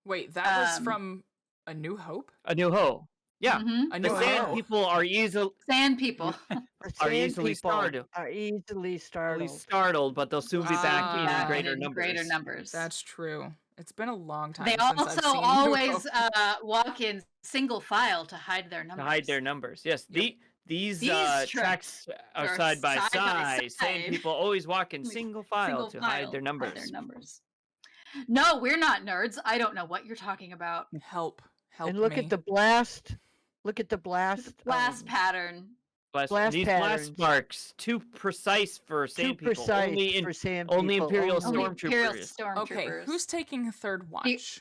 Wait, that was from A New Hope? A New Hope. Yeah. A The New sand Hope. people are easily Sand people. The are sand easily people startled. are easily Easily startled. startled, but they'll soon be back Ah. in Back greater in numbers. greater numbers. That's true. It's been a long time They since I've also seen New always Hope. walk in single file to hide their To numbers. hide their numbers. Yes. Yep. These Tracks tracks are are side by side by side. Same side. people always walk in Like, single file to hide their numbers. No, we're not nerds. I don't know what you're talking about. Help And look me. at the blast. Look at the blast. Blast pattern. These blast marks too precise for sand Too people. precise for sand only people. Imperial Only Imperial Stormtroopers. Stormtroopers. Okay, who's taking third watch?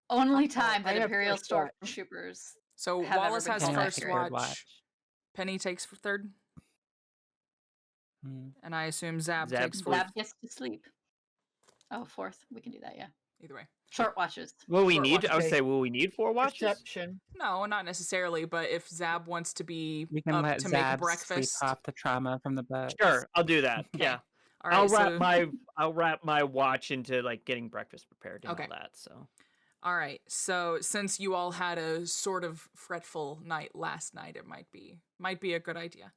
Only time I that have Imperial first watch. Stormtroopers. So have ever Wallace been has called first accurate. watch. Penny takes third, and I assume Zab takes fourth. Zab gets to sleep. Oh, fourth. We can do that, yeah. Either way. Short watches. Will we Short need? watches. I would say, will we need 4 watches? Perception. No, not necessarily. But if Zab wants to be We can up let to Zab make breakfast, sleep off the trauma from the book. Sure, I'll do that. Okay. Yeah. All right, I'll wrap my watch into like getting breakfast prepared and Okay. all that. So. All right. So since you all had a sort of fretful night last night, it might be a good idea.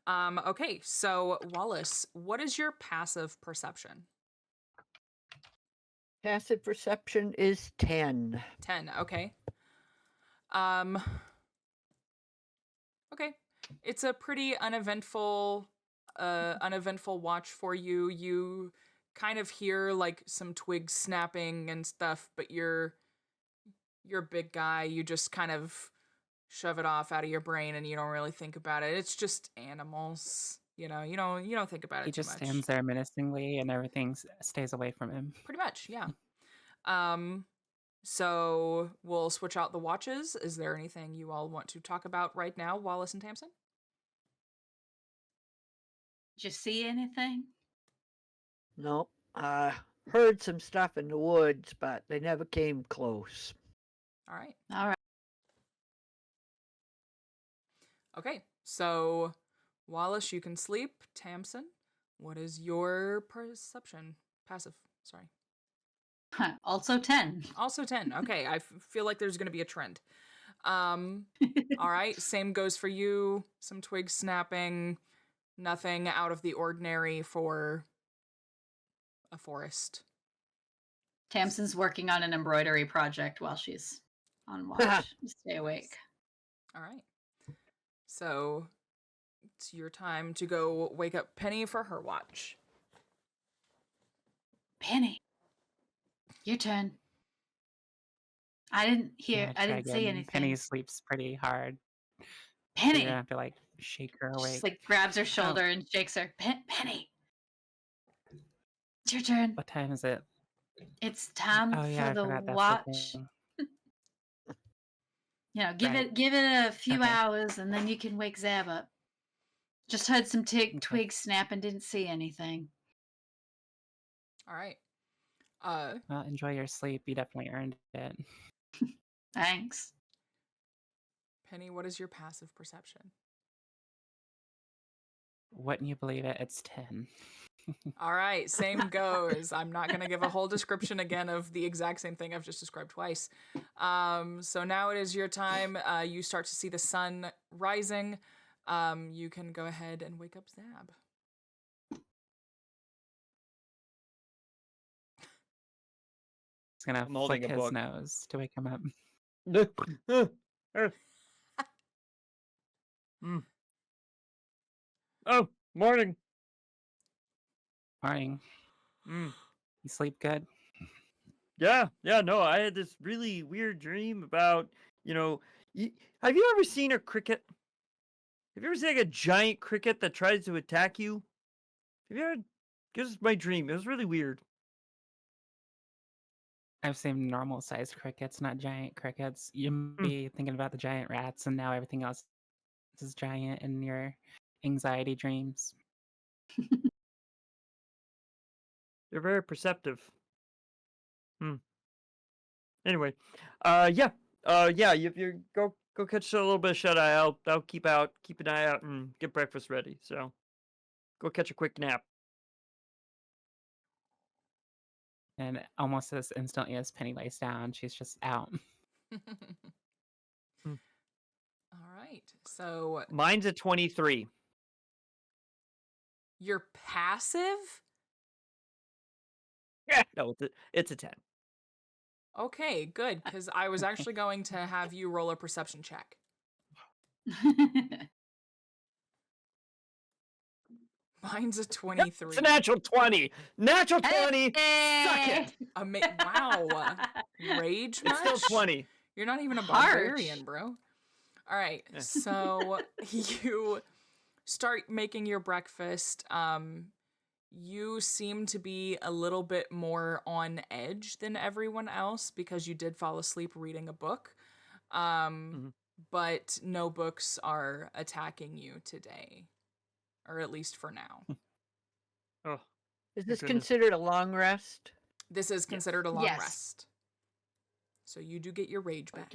Okay. So Wallace, what is your passive perception? Passive perception is 10. 10. Okay. Okay. It's a pretty uneventful watch for you. You kind of hear like some twigs snapping and stuff, but you're a big guy. You just kind of shove it off out of your brain and you don't really think about it. It's just animals. You don't think about it He too just much. stands there menacingly and everything stays away from him. Pretty much, yeah. So we'll switch out the watches. Is there anything you all want to talk about right now, Wallace and Tamsin? Did you see anything? Nope. Heard some stuff in the woods, but they never came close. All right. All right. Okay. So Wallace, you can sleep. Tamsin, what is your perception? Passive. Sorry. Also 10. Also 10. Okay. I feel like there's going to be a trend. All right. Same goes for you. Some twigs snapping. Nothing out of the ordinary for a forest. Tamsin's working on an embroidery project while she's on watch. Stay awake. All right. So it's your time to go wake up Penny for her watch. Penny, your turn. I didn't hear. I didn't see anything. Penny sleeps pretty hard. Penny. You're gonna have to like shake her awake. Just like grabs her shoulder and shakes her. Penny, it's your turn. What time is it? It's time Oh yeah, for I the forgot that's watch. the thing. Give Right. it a few Okay. hours, and then you can wake Zab up. Just heard some twigs snap and didn't see anything. All right. Well, enjoy your sleep. You definitely earned it. Thanks. Penny, what is your passive perception? Wouldn't you believe it? It's 10. All right, same goes. I'm not going to give a whole description again of the exact same thing I've just described twice. So now it is your time. You start to see the sun rising. You can go ahead and wake up Zab. He's gonna I'm holding flick a his book. nose to wake him up. Oh, morning. Morning. Mm. You sleep good? Yeah, no, I had this really weird dream about, have you ever seen a cricket? Have you ever seen like a giant cricket that tries to attack you? Have you ever? This is my dream. It was really weird. I've seen normal sized crickets, not giant crickets. You might be thinking about the giant rats, and now everything else is giant in your anxiety dreams. You're very perceptive. Anyway, yeah. Yeah, you go catch a little bit of shut eye. I'll keep an eye out, and get breakfast ready. So go catch a quick nap. And almost as instantly as Penny lays down, she's just out. All right. So Mine's a 23. you're passive? Yeah. No, it's a 10. Okay, good, because I was actually going to have you roll a perception check. Mine's a 23. It's a natural 20. Natural 20. Suck Hey! it. Wow. Rage much? It's still 20. You're not even a Harsh. barbarian, bro. All right, so you start making your breakfast. You seem to be a little bit more on edge than everyone else because you did fall asleep reading a book. But no books are attacking you today, or at least for now. Oh, Is this goodness. considered a long rest? This is considered a long Yes. rest. So you do get your rage I back.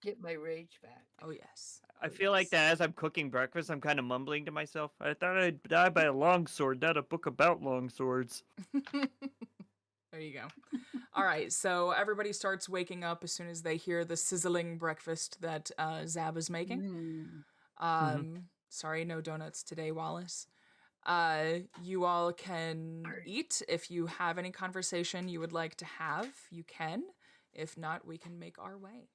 get my rage back. Oh, yes. I feel like that as I'm cooking breakfast, I'm kind of mumbling to myself. I thought I'd die by a longsword, not a book about longswords. There you go. All right, so everybody starts waking up as soon as they hear the sizzling breakfast that Zab is making. Sorry, no donuts today, Wallace. You all can eat. If you have any conversation you would like to have, you can. If not, we can make our way.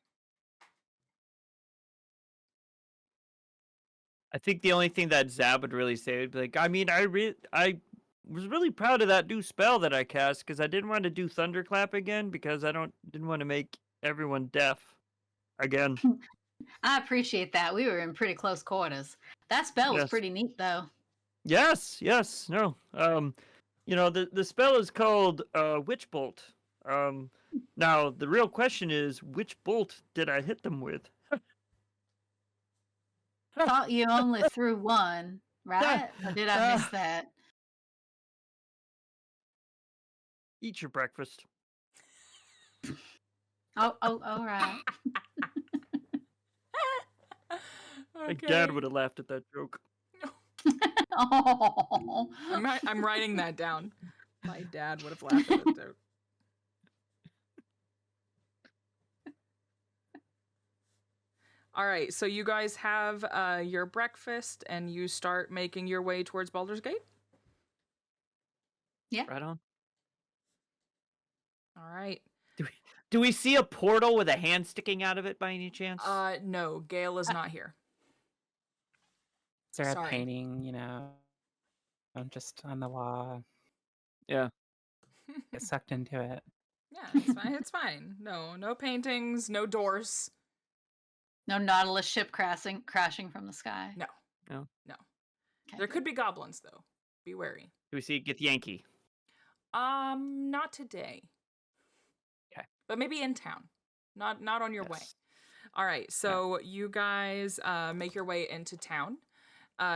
I think the only thing that Zab would really say would be like, I mean, I was really proud of that new spell that I cast because I didn't want to do thunderclap again because I didn't want to make everyone deaf again. I appreciate that. We were in pretty close quarters. That spell was Yes. pretty neat, though. Yes, no. You know, the spell is called Witch Bolt. Now the real question is, which bolt did I hit them with? Thought you only threw one, right? Or did I miss that? Eat your breakfast. Oh, all right. My dad would have laughed at that joke. Oh. I'm writing that down. My dad would have laughed at that joke. All right, so you guys have your breakfast and you start making your way towards Baldur's Gate? Yeah. Right on. All right. Do we see a portal with a hand sticking out of it by any chance? No, Gale is not here. Is there Sorry. a painting, just on the wall? Yeah. Get sucked into it. Yeah, it's fine. It's fine. No paintings, no doors. No Nautilus ship crashing from the sky. No. Okay. There could be goblins though. Be wary. Do we see Githyanki? Not today. Okay. But maybe in town. Not on your way. Yes. All right. So you guys make your way into town.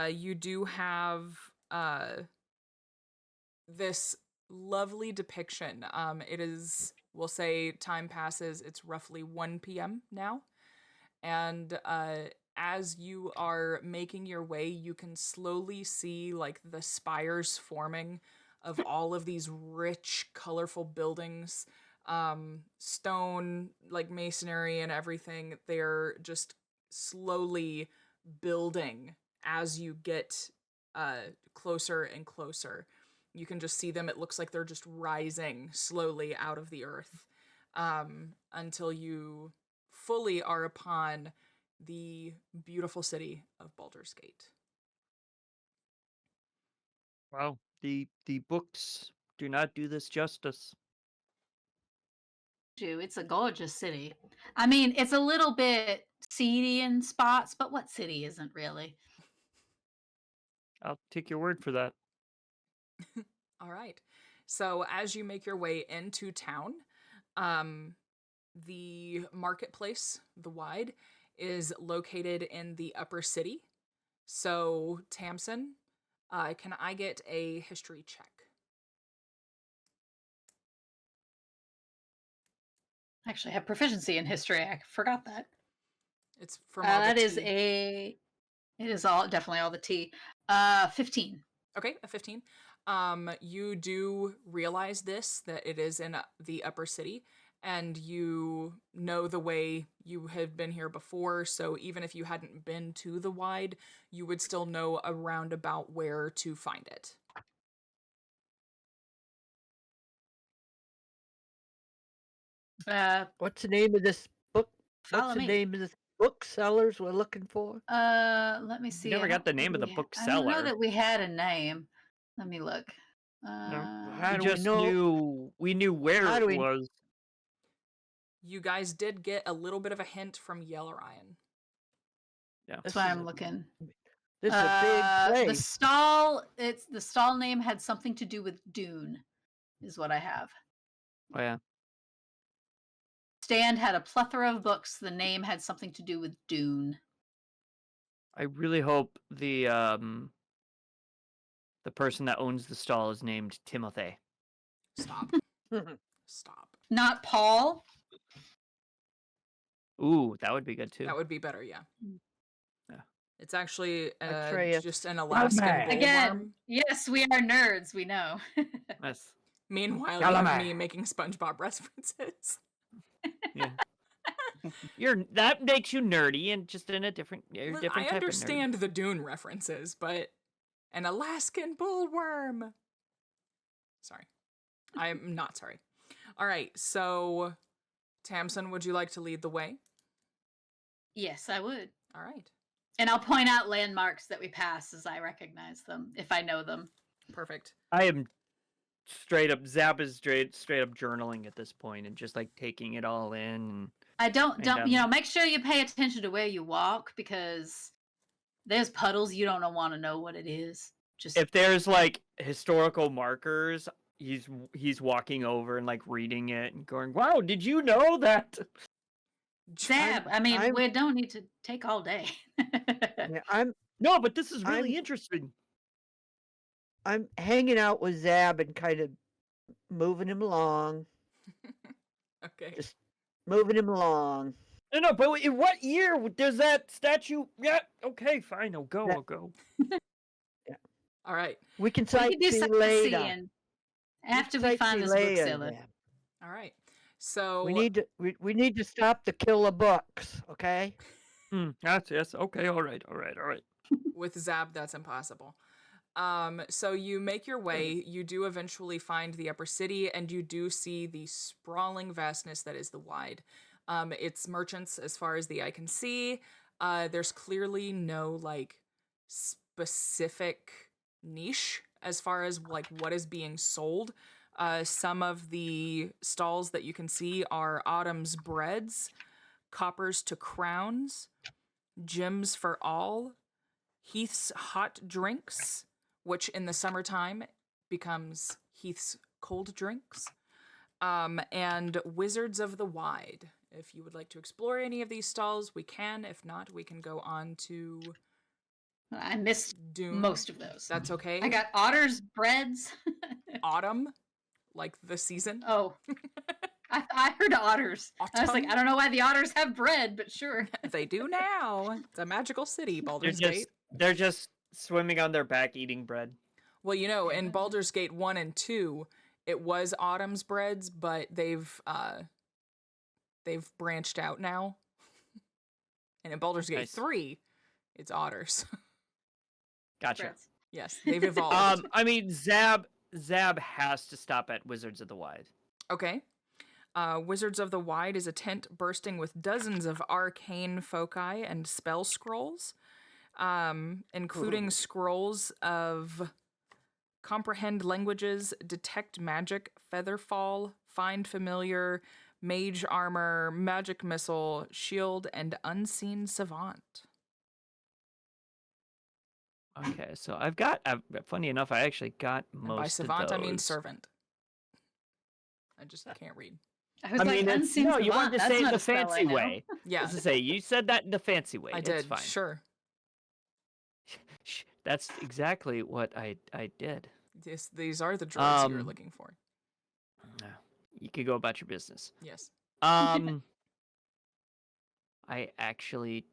You do have this lovely depiction. It is, we'll say time passes, it's roughly 1 p.m. now. And as you are making your way, you can slowly see like the spires forming of all of these rich, colorful buildings, stone, like masonry and everything. They're just slowly building as you get closer and closer. You can just see them. It looks like they're just rising slowly out of the earth until you fully are upon the beautiful city of Baldur's Gate. Wow. The books do not do this justice. It's a gorgeous city. I mean, it's a little bit seedy in spots, but what city isn't really? I'll take your word for that. All right. So as you make your way into town, the marketplace, the Wide, is located in the upper city. So, Tamsin, can I get a history check? Actually, I have proficiency in history. I forgot that. It's from all the That is tea. It is all definitely all the tea. 15. Okay, a 15. You do realize that it is in the upper city, and you know the way. You have been here before, so even if you hadn't been to the Wide, you would still know a roundabout where to find it. What's the name of this book? Follow What's the me. name of this booksellers we're looking for? Let me see. Never I got the don't name of think the I don't know bookseller. that we had a name. Let me look. No. How We do we just know? knew where How it do we- was. You guys did get a little bit of a hint from Yeller Iron. Yeah. That's why I'm looking. This is a big The place. stall name had something to do with Dune, is what I have. Oh yeah. Stand had a plethora of books. The name had something to do with Dune. I really hope the person that owns the stall is named Timothy. Stop. Stop. Not Paul. Ooh, that would be good too. That would be better, yeah. Yeah. It's actually Atreus. just an Alaskan Calamari. bullworm. Again, yes, we are nerds. We know. Yes. Meanwhile, you have Calamari. me making SpongeBob references. Yeah. That makes you nerdy and just in a different different I type understand the Dune references, but an Alaskan bullworm. Sorry. I'm not sorry. All right, so Tamsin, would you like to lead the way? Yes, I would. All right. And I'll point out landmarks that we pass as I recognize them, if I know them. Perfect. I am straight up Zap is straight up journaling at this point and just like taking it all in. And I don't make sure you pay attention to where you walk because there's puddles you don't want to know what it is. Just if there's like historical markers, he's walking over and like reading it and going, "Wow, did you know that?" Zab. We don't need to take all day. Yeah, No, but this is really I'm- interesting. I'm hanging out with Zab and kind of moving him along. Okay. Just moving him along. No, but in what year does that statue? Yeah, okay, fine, I'll go. All right. We can We can do sightsee later. sightseeing after we find this bookseller. All right. So We need to stop the killer books, okay? Yes. Okay. All right. with Zab, that's impossible. So you make your way, you do eventually find the upper city, and you do see the sprawling vastness that is the Wide. It's merchants as far as the eye can see. There's clearly no like specific niche as far as like what is being sold. Some of the stalls that you can see are Autumn's breads, coppers to crowns, gems for all, Heath's hot drinks, which in the summertime becomes Heath's cold drinks, and Wizards of the Wide. If you would like to explore any of these stalls, we can. If not, we can go on to I missed Dune. most of those. That's okay. I got Otter's breads. Autumn, like the season. Oh. I heard otters. Autumn? I was like, I don't know why the otters have bread, but sure. They do now. It's a magical city, Baldur's Gate. They're just swimming on their back eating bread. Well, you know, in Baldur's Gate 1 and 2, it was Autumn's breads, but they've branched out now. And in Baldur's Gate 3, it's otters. Gotcha. Breads. Yes, they've evolved. I mean, Zab has to stop at Wizards of the Wide. Okay. Wizards of the Wide is a tent bursting with dozens of arcane foci and spell scrolls, including scrolls of comprehend languages, detect magic, featherfall, find familiar, mage armor, magic missile, shield, and unseen savant. Okay, so I've got. Funny enough, I actually got most And by savant, of those. I mean servant. I just can't read. I was like, unseen no, you savant, wanted to that's say it in not the a spell I fancy know. way. Yeah, To say you said that in the fancy way. I It's did. fine. Sure. That's exactly what I did. These are the droids you were Um, looking for. You could go about your business. Yes. I actually,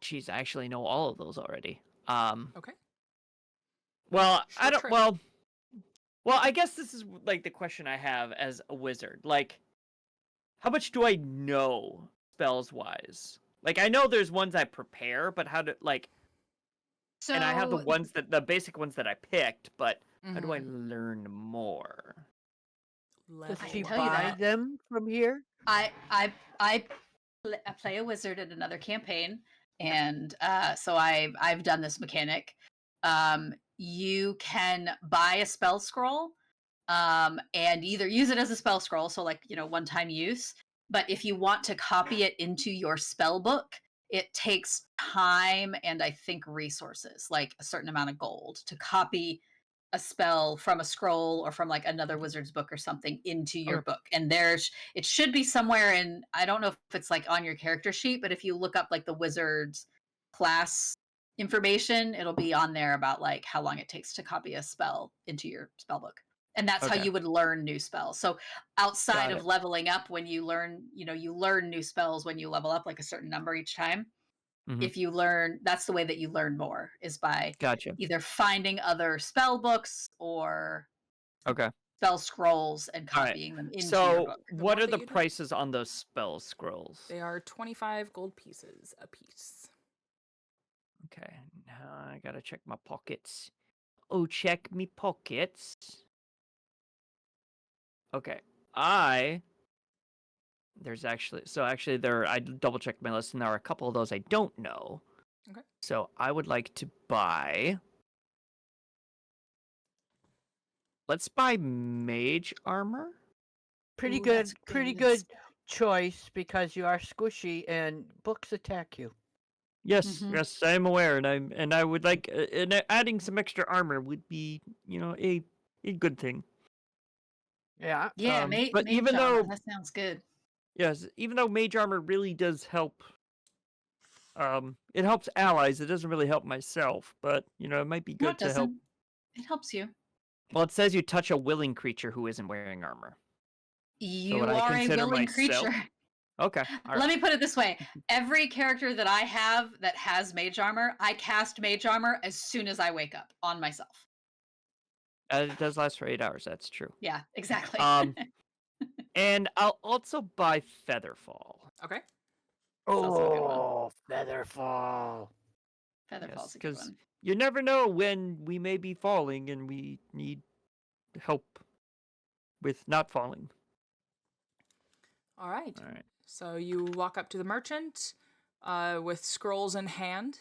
geez, I actually know all of those already. Okay. Well, I Short don't. trip. Well, I guess this is like the question I have as a wizard. Like, how much do I know spells wise? Like, I know there's ones I prepare, but how do like? And I have the So ones that the basic ones that I picked, but how do I Mhm. learn more? Does I Level can she tell you up. buy that them from here? I play a wizard in another campaign, and so I've done this mechanic. You can buy a spell scroll, and either use it as a spell scroll, so like one time use. But if you want to copy it into your spell book, it takes time and I think resources, like a certain amount of gold, to copy a spell from a scroll or from like another wizard's book or something into your Okay. book. And it should be somewhere in, I don't know if it's like on your character sheet, but if you look up like the wizard's class information, it'll be on there about like how long it takes to copy a spell into your spell book. And that's how Okay. you would learn new spells. So outside Got of it. leveling up, when you learn, you learn new spells when you level up, like a certain number each time. Mhm. If you learn, that's the way that you learn more, is by Gotcha. either finding other spell books or Okay. spell scrolls and All right. copying them into your So, book. The what more are that the you do, prices on those spell scrolls? they are 25 gold pieces a piece. Okay. Now I gotta check my pockets. Oh, check me pockets. Okay. There's actually, I double checked my list, and there are a couple of those I don't know. Okay. So I would like to buy. Let's buy mage armor. Pretty Ooh, that's pretty good. good choice because you are squishy and books attack you. Yes, Mhm. yes, I'm aware, and I would like, and adding some extra armor would be, a good thing. Yeah. Yeah, But mage even armor. though, That sounds good. yes, even though mage armor really does help, it helps allies. It doesn't really help myself, but it might be No, good it to help. doesn't. It helps you. Well, it says you touch a willing creature who isn't wearing armor. So would You I are a consider willing myself? creature. Okay, all Let right. me put it this way. Every character that I have that has mage armor, I cast mage armor as soon as I wake up on myself. It does last for 8 hours. That's true. Yeah, exactly. And I'll also buy Featherfall. Okay. That's also a good one. Oh, Featherfall. Featherfall's Yes, a good because one. you never know when we may be falling and we need help with not falling. All right. All right. So you walk up to the merchant with scrolls in hand,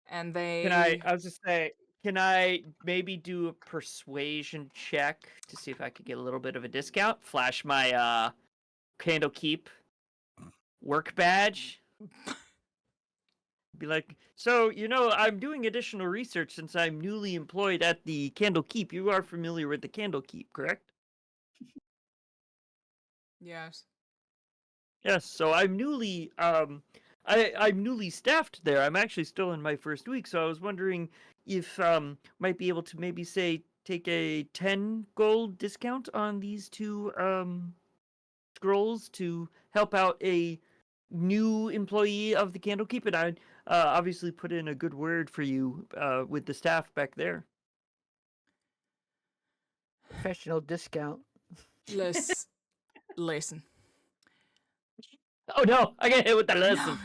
and they. I was just saying, can I maybe do a persuasion check to see if I could get a little bit of a discount? Flash my Candlekeep work badge. Be like, so, I'm doing additional research since I'm newly employed at the Candlekeep. You are familiar with the Candlekeep, correct? Yes. Yes, so I'm newly staffed there. I'm actually still in my first week, so I was wondering if might be able to maybe say take a 10 gold discount on these two scrolls to help out a new employee of the Candlekeep, and I'd obviously put in a good word for you with the staff back there. Professional discount. Listen. Oh no, I got hit with the lesson.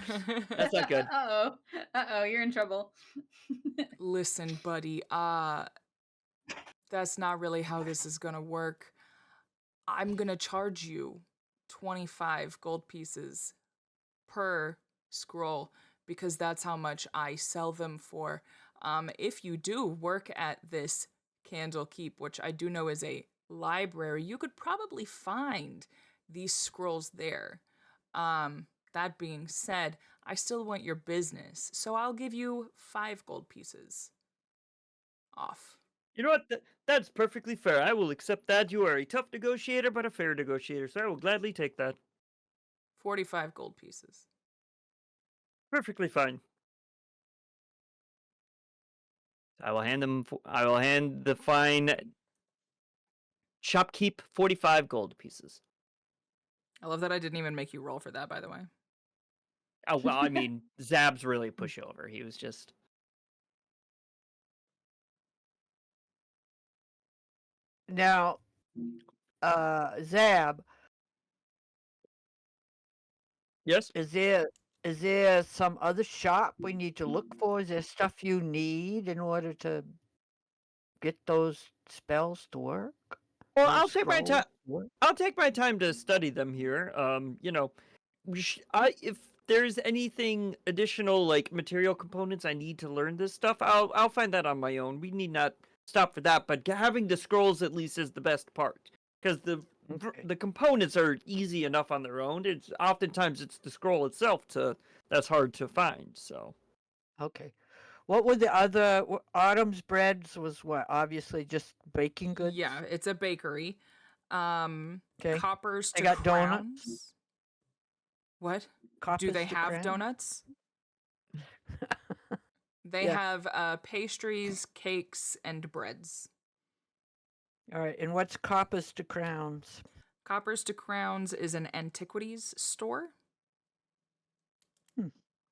That's not good. Uh-oh, you're in trouble. Listen, buddy. That's not really how this is gonna work. I'm gonna charge you 25 gold pieces per scroll because that's how much I sell them for. If you do work at this Candlekeep, which I do know is a library, you could probably find these scrolls there. That being said, I still want your business, so I'll give you 5 gold pieces off. You know what? That's perfectly fair. I will accept that. You are a tough negotiator, but a fair negotiator, so I will gladly take that. 45 gold pieces. Perfectly fine. I will hand the fine Shopkeep 45 gold pieces. I love that I didn't even make you roll for that, by the way. Oh, well, I mean, Zab's really a pushover. He was just... Now, Zab, Yes? is there some other shop we need to look for? Is there stuff you need in order to get those spells to work? Well, Those I'll take my time. scrolls to work? I'll take my time to study them here. You know, if there's anything additional like material components I need to learn this stuff, I'll find that on my own. We need not stop for that, but having the scrolls at least is the best part because Okay. the components are easy enough on their own. It's oftentimes it's the scroll itself that's hard to find. So Okay. What were the other Autumn's breads was what? Obviously just baking goods. Yeah, it's a bakery. Okay. Coppers They to got donuts? crowns. What? Do Coppers they to have crown? donuts? They Yeah. have pastries, cakes, and breads. All right. And what's coppers to crowns? Coppers to Crowns is an antiquities store.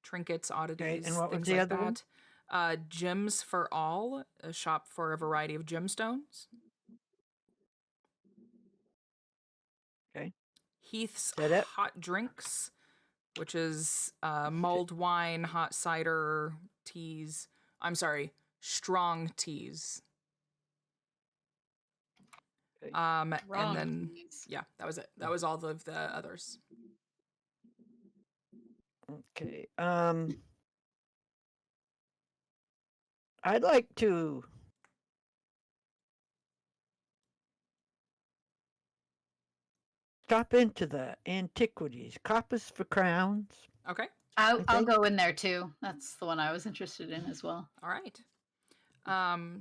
Trinkets, oddities, and what was things the like other one? that. Gems for All, a shop for a variety of gemstones. Okay. Heath's Is that it? Hot Drinks, which is mulled wine, hot cider, teas. I'm sorry, strong teas. Okay. And Wrong. then yeah, that was it. That was all of the others. Okay. I'd like to stop into the antiquities. Coppers for crowns. Okay. I'll think. go in there too. That's the one I was interested in as well. All right.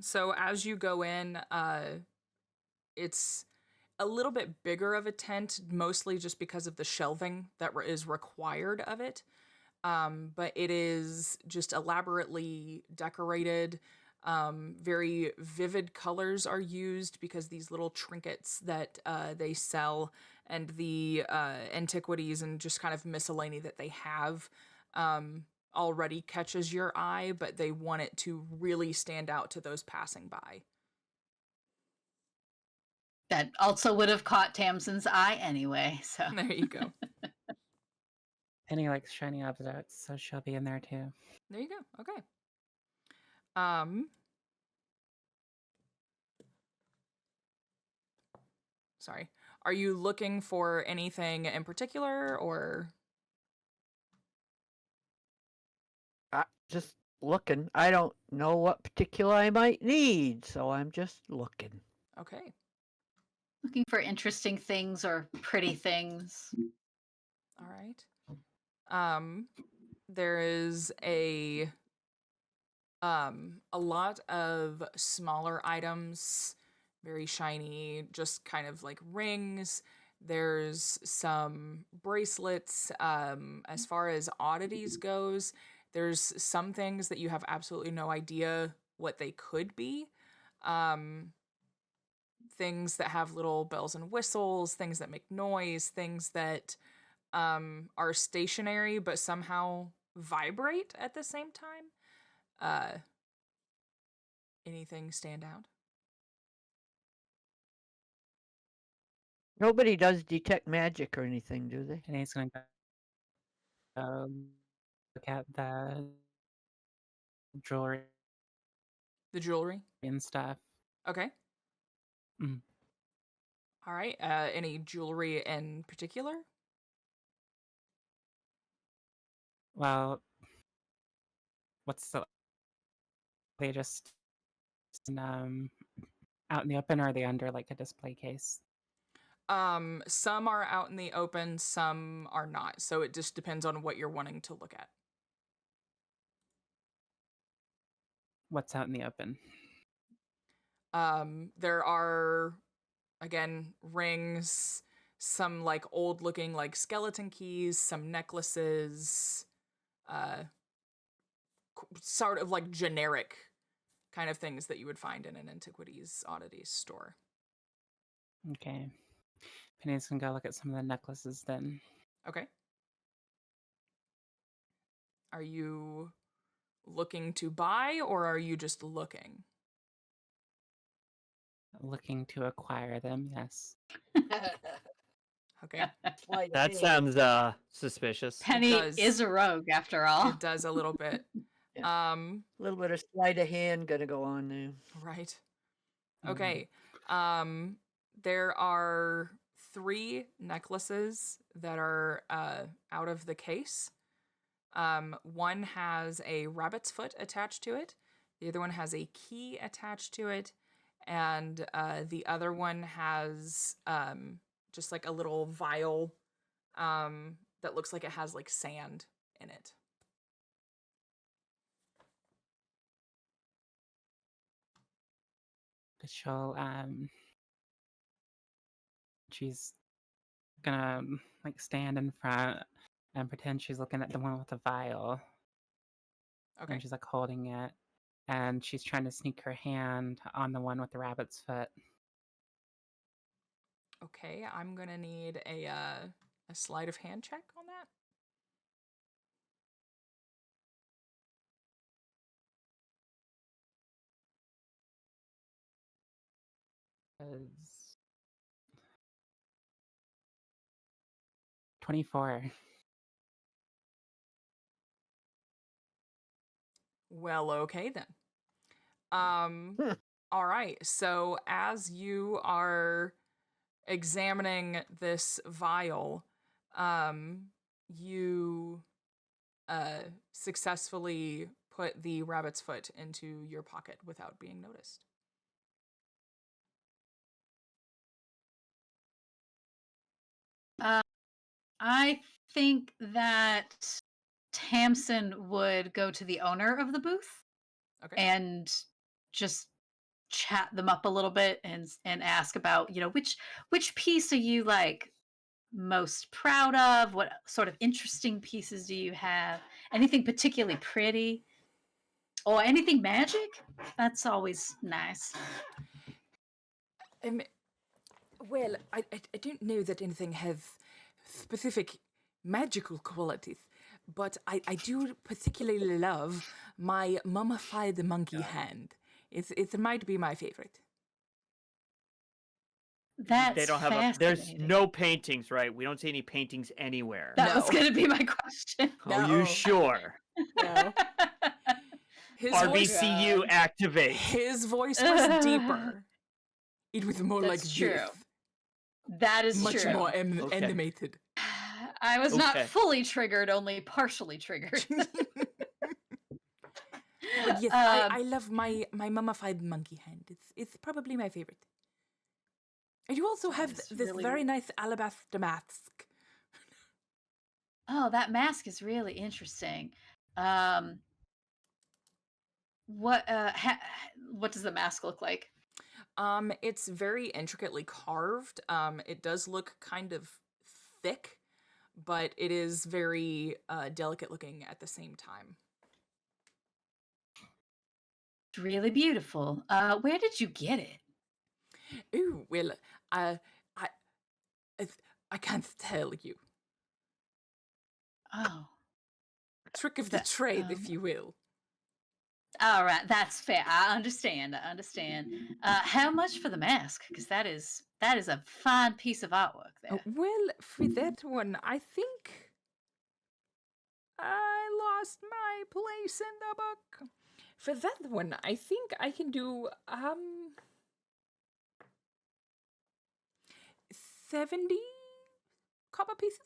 So as you go in, it's a little bit bigger of a tent, mostly just because of the shelving that is required of it. But it is just elaborately decorated. Very vivid colors are used because these little trinkets that they sell and the antiquities and just kind of miscellany that they have already catches your eye, but they want it to really stand out to those passing by. That also would have caught Tamsin's eye anyway. So There you go. Penny likes shiny objects, so she'll be in there too. There you go. Okay. Sorry. Are you looking for anything in particular or Just looking. I don't know what particular I might need, so I'm just looking. okay. looking for interesting things or pretty things. All right. There is a lot of smaller items, very shiny, just kind of like rings. There's some bracelets. As far as oddities goes, there's some things that you have absolutely no idea what they could be. Things that have little bells and whistles, things that make noise, things that are stationary but somehow vibrate at the same time. Anything stand out? Nobody does detect magic or anything, do they? Penny's gonna go look at the jewelry The jewelry. and stuff. Okay. Mhm. All right. Any jewelry in particular? Well, what's the? They just out in the open, or are they under like a display case? Some are out in the open, some are not. So it just depends on what you're wanting to look at. What's out in the open? There are, again, rings, some like old looking like skeleton keys, some necklaces, sort of like generic kind of things that you would find in an antiquities oddities store. Okay. Penny's gonna go look at some of the necklaces then. Okay. Are you looking to buy or are you just looking? Looking to acquire them, yes. Okay. That sounds suspicious. Penny is a rogue after all. It does a little bit. Yeah. A little bit of sleight of hand gonna go on there. Right. Okay. There are 3 necklaces that are out of the case. One has a rabbit's foot attached to it. The other one has a key attached to it. And the other one has just like a little vial that looks like it has like sand in it. She's gonna like stand in front and pretend she's looking at the one with the vial. Okay. And she's like holding it. And she's trying to sneak her hand on the one with the rabbit's foot. Okay, I'm gonna need a sleight of hand check on that. Is 24. Well, okay then. All right. So as you are examining this vial, you successfully put the rabbit's foot into your pocket without being noticed. I think that Tamsin would go to the owner of the booth and just chat them up a little bit and ask about, which piece are you like most proud of? What sort of interesting pieces do you have? Anything particularly pretty? Or anything magic? That's always nice. Well, I don't know that anything has specific magical qualities, but I do particularly love my mummified monkey hand. It might be my favorite. That's they don't have fascinating. There's no paintings, right? We don't see any paintings anywhere. That was going to be my question. Are you sure? No. RBCU activate. His voice was deeper. It was more That's like true. this. That is much true. more animated. I was not fully triggered, only partially triggered. But yes, I love my mummified monkey hand. It's probably my favorite. And you also have this really very nice alabaster mask. Oh, that mask is really interesting. What does the mask look like? It's very intricately carved. It does look kind of thick, but it is very delicate looking at the same time. It's really beautiful. Where did you get it? Oh, well, I can't tell you. Oh. Trick of the trade, if you will. All right, that's fair. I understand. How much for the mask? Because that is a fine piece of artwork there. Well, for that one, I think I lost my place in the book. For that one, I think I can do 70 copper pieces.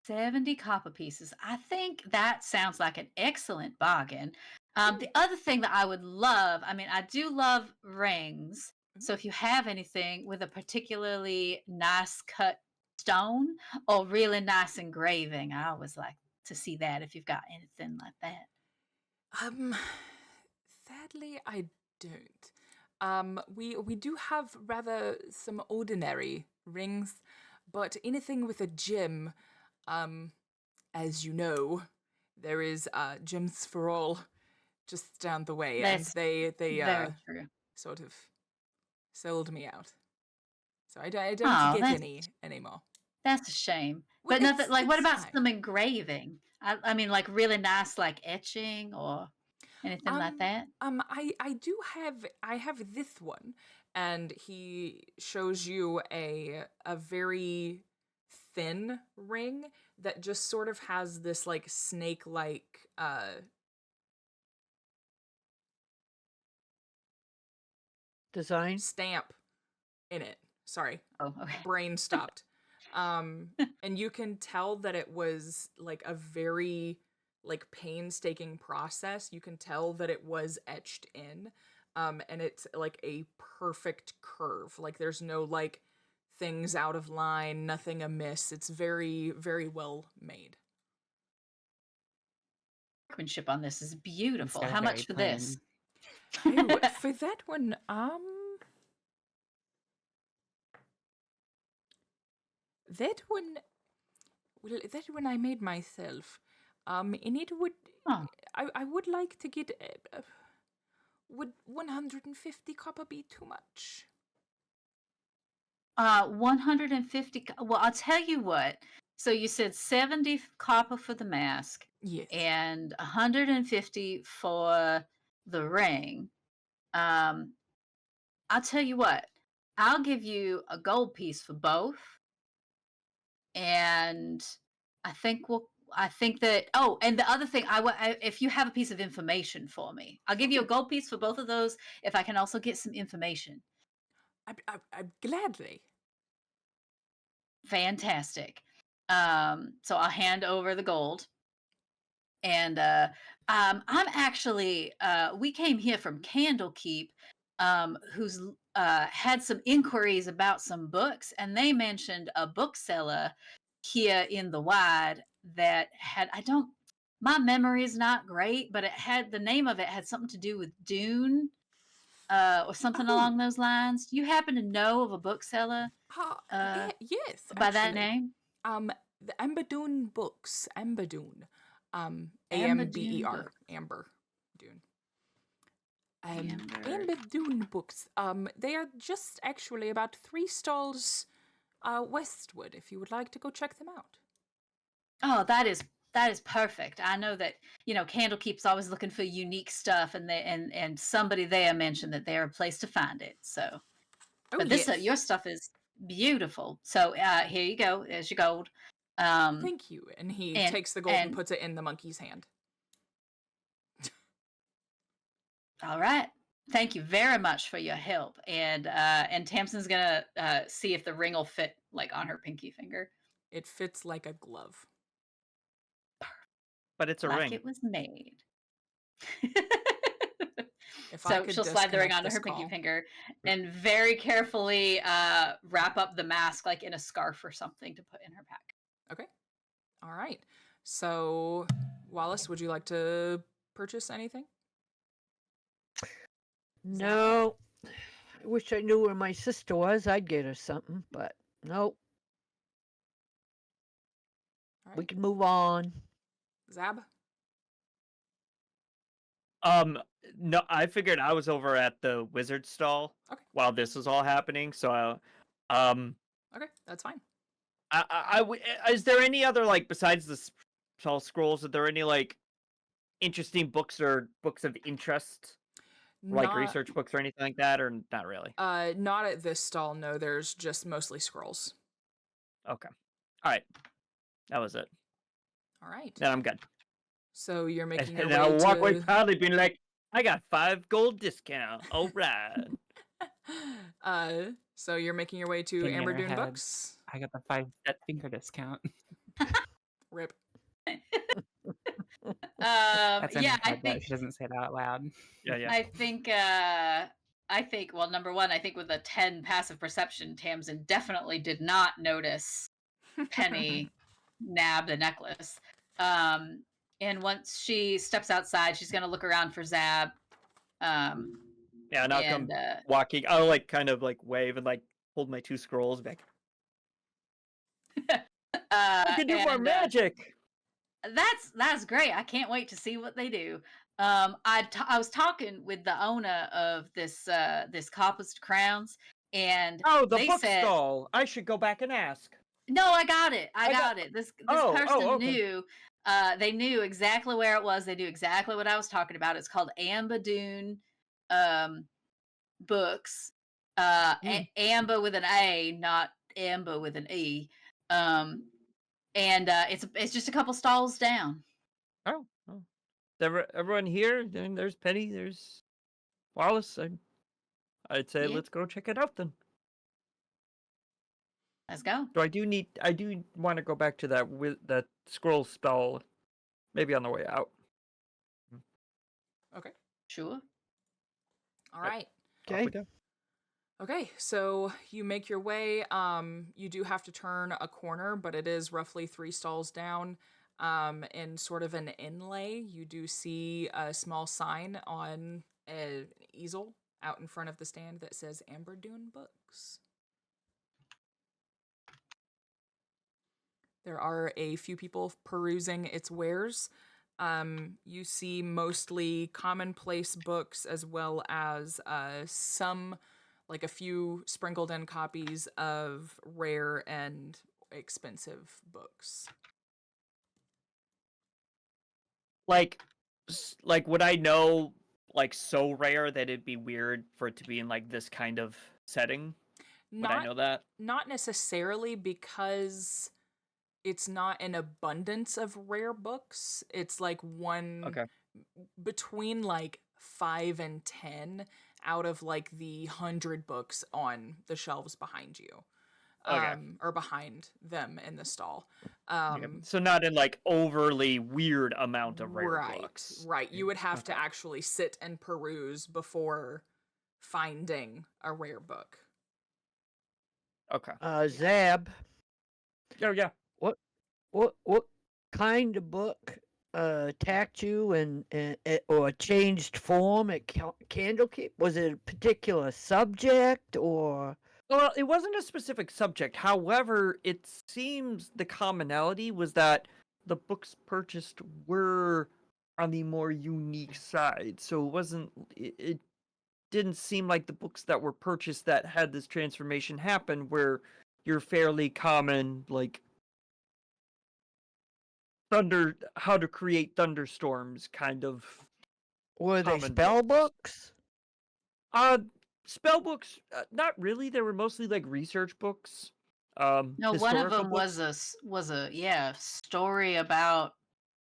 70 copper pieces. I think that sounds like an excellent bargain. The other thing that I would love, I do love rings. So if you have anything with a particularly nice cut stone or really nice engraving, I always like to see that if you've got anything like that. Sadly, I don't. We do have rather some ordinary rings, but anything with a gem, as you know, there is Gems for All just down the way. That's and they very true. sort of sold me out. So I don't Oh, get any anymore. that's a shame. Well, But nothing like what it's about fine. some engraving? I mean, like really nice, like etching or anything like that. I do have this one, and he shows you a very thin ring that just sort of has this like snake-like Design. stamp in it. Sorry, Oh, okay. brain stopped. And you can tell that it was like a very like painstaking process. You can tell that it was etched in. And it's like a perfect curve. Like there's no like things out of line, nothing amiss. It's very, very well made. Workmanship on this is beautiful. Instead of How very much for this? plain. Oh, for that one, that one, well, that one I made myself. And it would, Oh, I would like to get, would 150 copper be too much? 150. Well, I'll tell you what. So you said 70 copper for the mask Yes. and 150 for the ring. I'll tell you what. I'll give you a gold piece for both, and I think we'll. I think that. Oh, and the other thing, if you have a piece of information for me, I'll give you a gold piece for both of those. If I can also get some information. I gladly. Fantastic. So I'll hand over the gold. And I'm actually, we came here from Candlekeep, who's had some inquiries about some books, and they mentioned a bookseller here in the Wide that had, my memory is not great, but the name of it had something to do with Dune, or something Oh. along those lines. Do you happen to know of a bookseller Yes, by that actually. name? The Amberdoon books. Amberdoon. Amberdoon Amber. Books. Amber Dune. Amber. Amberdoon books. They are just actually about 3 stalls westward, if you would like to go check them out. Oh, that is perfect. I know that Candlekeep's always looking for unique stuff, and and somebody there mentioned that they're a place to find it. So, but this yes. your stuff is beautiful. So here you go. There's your gold. Thank you. And he takes the gold and puts it in the monkey's hand. All right. Thank you very much for your help. And Tamsin's gonna see if the ring will fit like on her pinky finger. It fits like a glove. But it's a like ring. it was made. So she'll slide the ring onto her pinky finger and very carefully wrap up the mask like in a scarf or something to put in her pack. Okay. All right. So, Wallace, would you like to purchase anything? No. I wish I knew where my sister was. I'd get her something, but nope. Right. We can move on. Zab? No, I figured I was over at the wizard stall while this was all happening, so okay, that's fine. Is there any other, like, besides the spell scrolls, are there any like interesting books or books of interest? Like research books or anything like that, or not really? Not at this stall, no. There's just mostly scrolls. Okay. All right. That was it. All right. Then I'm good. So you're making and your way I'll walk to... away proudly being like, I got 5 gold discount. All right. So you're making your way to Amberdoon Books? I got the 5 finger discount. Rip. That's in her I head, think she doesn't say that out loud. Yeah. I think, well, number one, I think with a 10 passive perception, Tamsin definitely did not notice Penny nab the necklace. And once she steps outside, she's going to look around for Zab. Yeah, and I'll come walking. I'll like kind of like wave and like hold my 2 scrolls back. I can do more magic. That's great. I can't wait to see what they do. I was talking with the owner of this Coppers to Crowns, and Oh, the they book said, stall. I should go back and ask. "No, I got it. I I got. got it. This Oh, person okay. knew. They knew exactly where it was. They knew exactly what I was talking about. It's called Amba Dune Books. Amba with an A, not Amba with an E. And it's just a couple stalls down. Oh. Everyone here? Then there's Penny. There's Wallace. I'd say Yeah. let's go check it out then. Let's go. So I do want to go back to that scroll spell, maybe on the way out. Okay. Sure. All right. Off we Okay. go. Okay, so you make your way. You do have to turn a corner, but it is roughly 3 stalls down. In sort of an inlay, you do see a small sign on an easel out in front of the stand that says Amber Dune Books. There are a few people perusing its wares. You see mostly commonplace books as well as some, like a few sprinkled in copies of rare and expensive books. Like would I know like so rare that it'd be weird for it to be in like this kind of setting? Would I know that? Not necessarily, because it's not an abundance of rare books. It's like one Okay. between like 5 and 10 out of like the 100 books on the shelves behind you. Okay. Or behind them in the stall. Okay. So not in like overly weird amount of rare Right, books. right. You would have to Okay. actually sit and peruse before finding a rare book. Okay. Zab, Oh yeah. what kind of book attacked you and or changed form at Candlekeep? Was it a particular subject or? Well, it wasn't a specific subject. However, it seems the commonality was that the books purchased were on the more unique side. So it didn't seem like the books that were purchased that had this transformation happen were your fairly common like how to create thunderstorms kind of Were they common spell books? Uh spell books, not really. They were mostly like research books. No, one of Historical them books. was a story about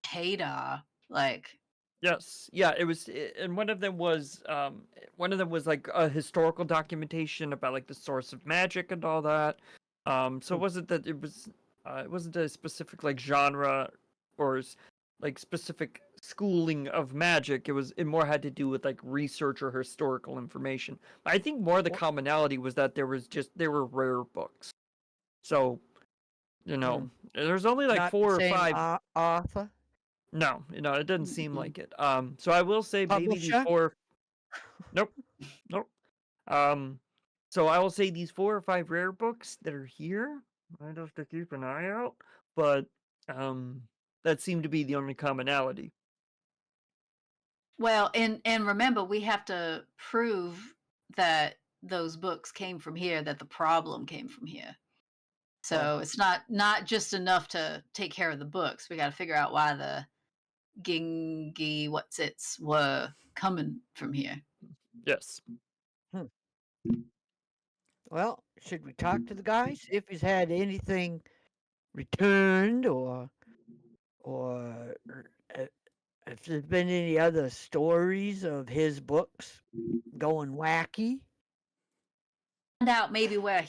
Hadar. Like, Yes, yeah, and one of them was like a historical documentation about like the source of magic and all that. So it wasn't a specific like genre or like specific schooling of magic. It more had to do with like research or historical information. I think more the commonality was that there were rare books. So, there's only like Not 4 the or same 5. author? No, it doesn't seem like it. So I will say maybe these Publisher? 4. Nope, nope. So I will say these 4 or 5 rare books that are here. I'd have to keep an eye out, but that seemed to be the only commonality. well, and remember, we have to prove that those books came from here, that the problem came from here. So it's not just enough to take care of the books. We got to figure out why the Gingy whatsits were coming from here. Yes. Well, should we talk to the guy, see if he's had anything returned or if there's been any other stories of his books going wacky? Find out maybe where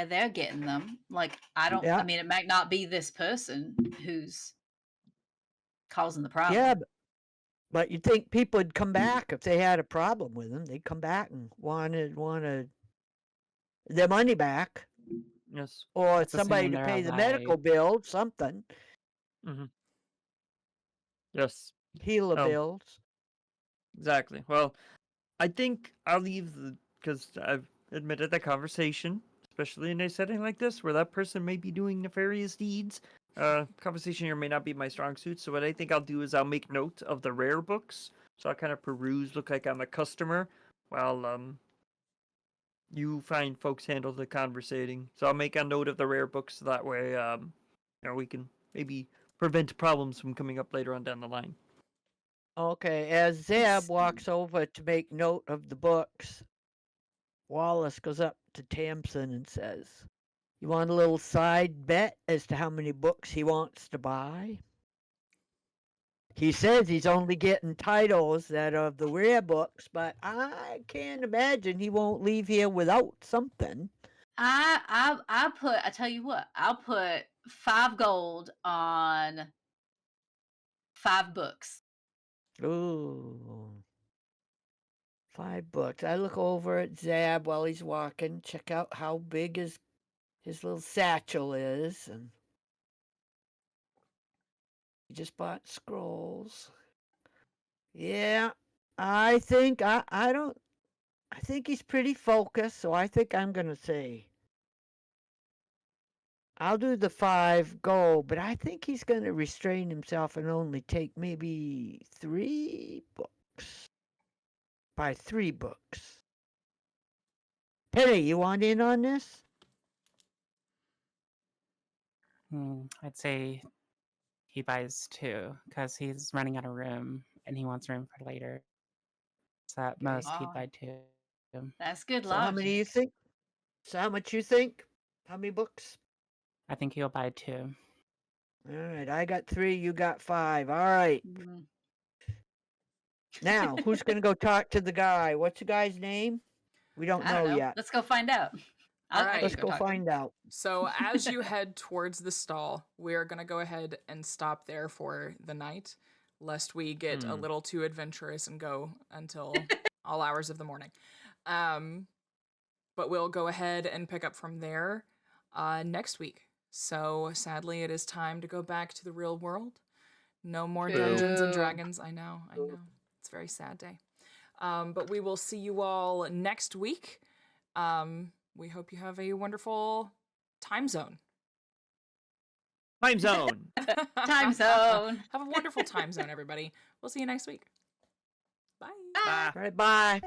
they're getting them. Like, I Yeah. mean, it might not be this person who's causing the problem. Yeah, but you'd think people would come back if they had a problem with them. They'd come back and wanted their money back, Yes. or It's somebody assuming to they're pay the alive. medical bill, something, Yes. healer bills. Exactly. Well, I think I'll leave because I've admitted that conversation, especially in a setting like this where that person may be doing nefarious deeds. Conversation here may not be my strong suit, so what I think I'll do is I'll make note of the rare books So I kind of peruse, look like I'm a customer, while you find folks handle the conversating. So I'll make a note of the rare books, so that way we can maybe prevent problems from coming up later on down the line. Okay, as Zeb walks over to make note of the books, Wallace goes up to Tamsin and says, "You want a little side bet as to how many books he wants to buy?" He says he's only getting titles that are of the rare books, but I can't imagine he won't leave here without something. I tell you what, I'll put 5 gold on 5 books. Ooh. 5 books. I look over at Zab while he's walking, check out how big his little satchel is, and he just bought scrolls. Yeah, I think I don't I think he's pretty focused, so I think I'm gonna say I'll do the 5 gold, but I think he's gonna restrain himself and only take maybe 3 books. Buy 3 books. Penny, you want in on this? I'd say he buys 2 because he's running out of room and he wants room for later. So at most he'd Oh, buy 2. that's good So how many you logic. think? So how much you think? How many books? I think he'll buy 2. All right, I got 3, you got 5. All right. Mm. Now, who's going to go talk to the guy? What's the guy's name? We don't I don't know know. yet. Let's go find out. All I right. can Let's go go talk to him. find out. So as you head towards the stall, we're going to go ahead and stop there for the night, lest we get a little too adventurous and go until all hours of the morning. But we'll go ahead and pick up from there next week. So sadly, it is time to go back to the real world. No more Dungeons and Boo. Dragons. I know. It's a very sad day. But we will see you all next week. We hope you have a wonderful time zone. Time zone. Time zone. Have a wonderful time zone, everybody. We'll see you next week. Bye. Bye. All right, bye.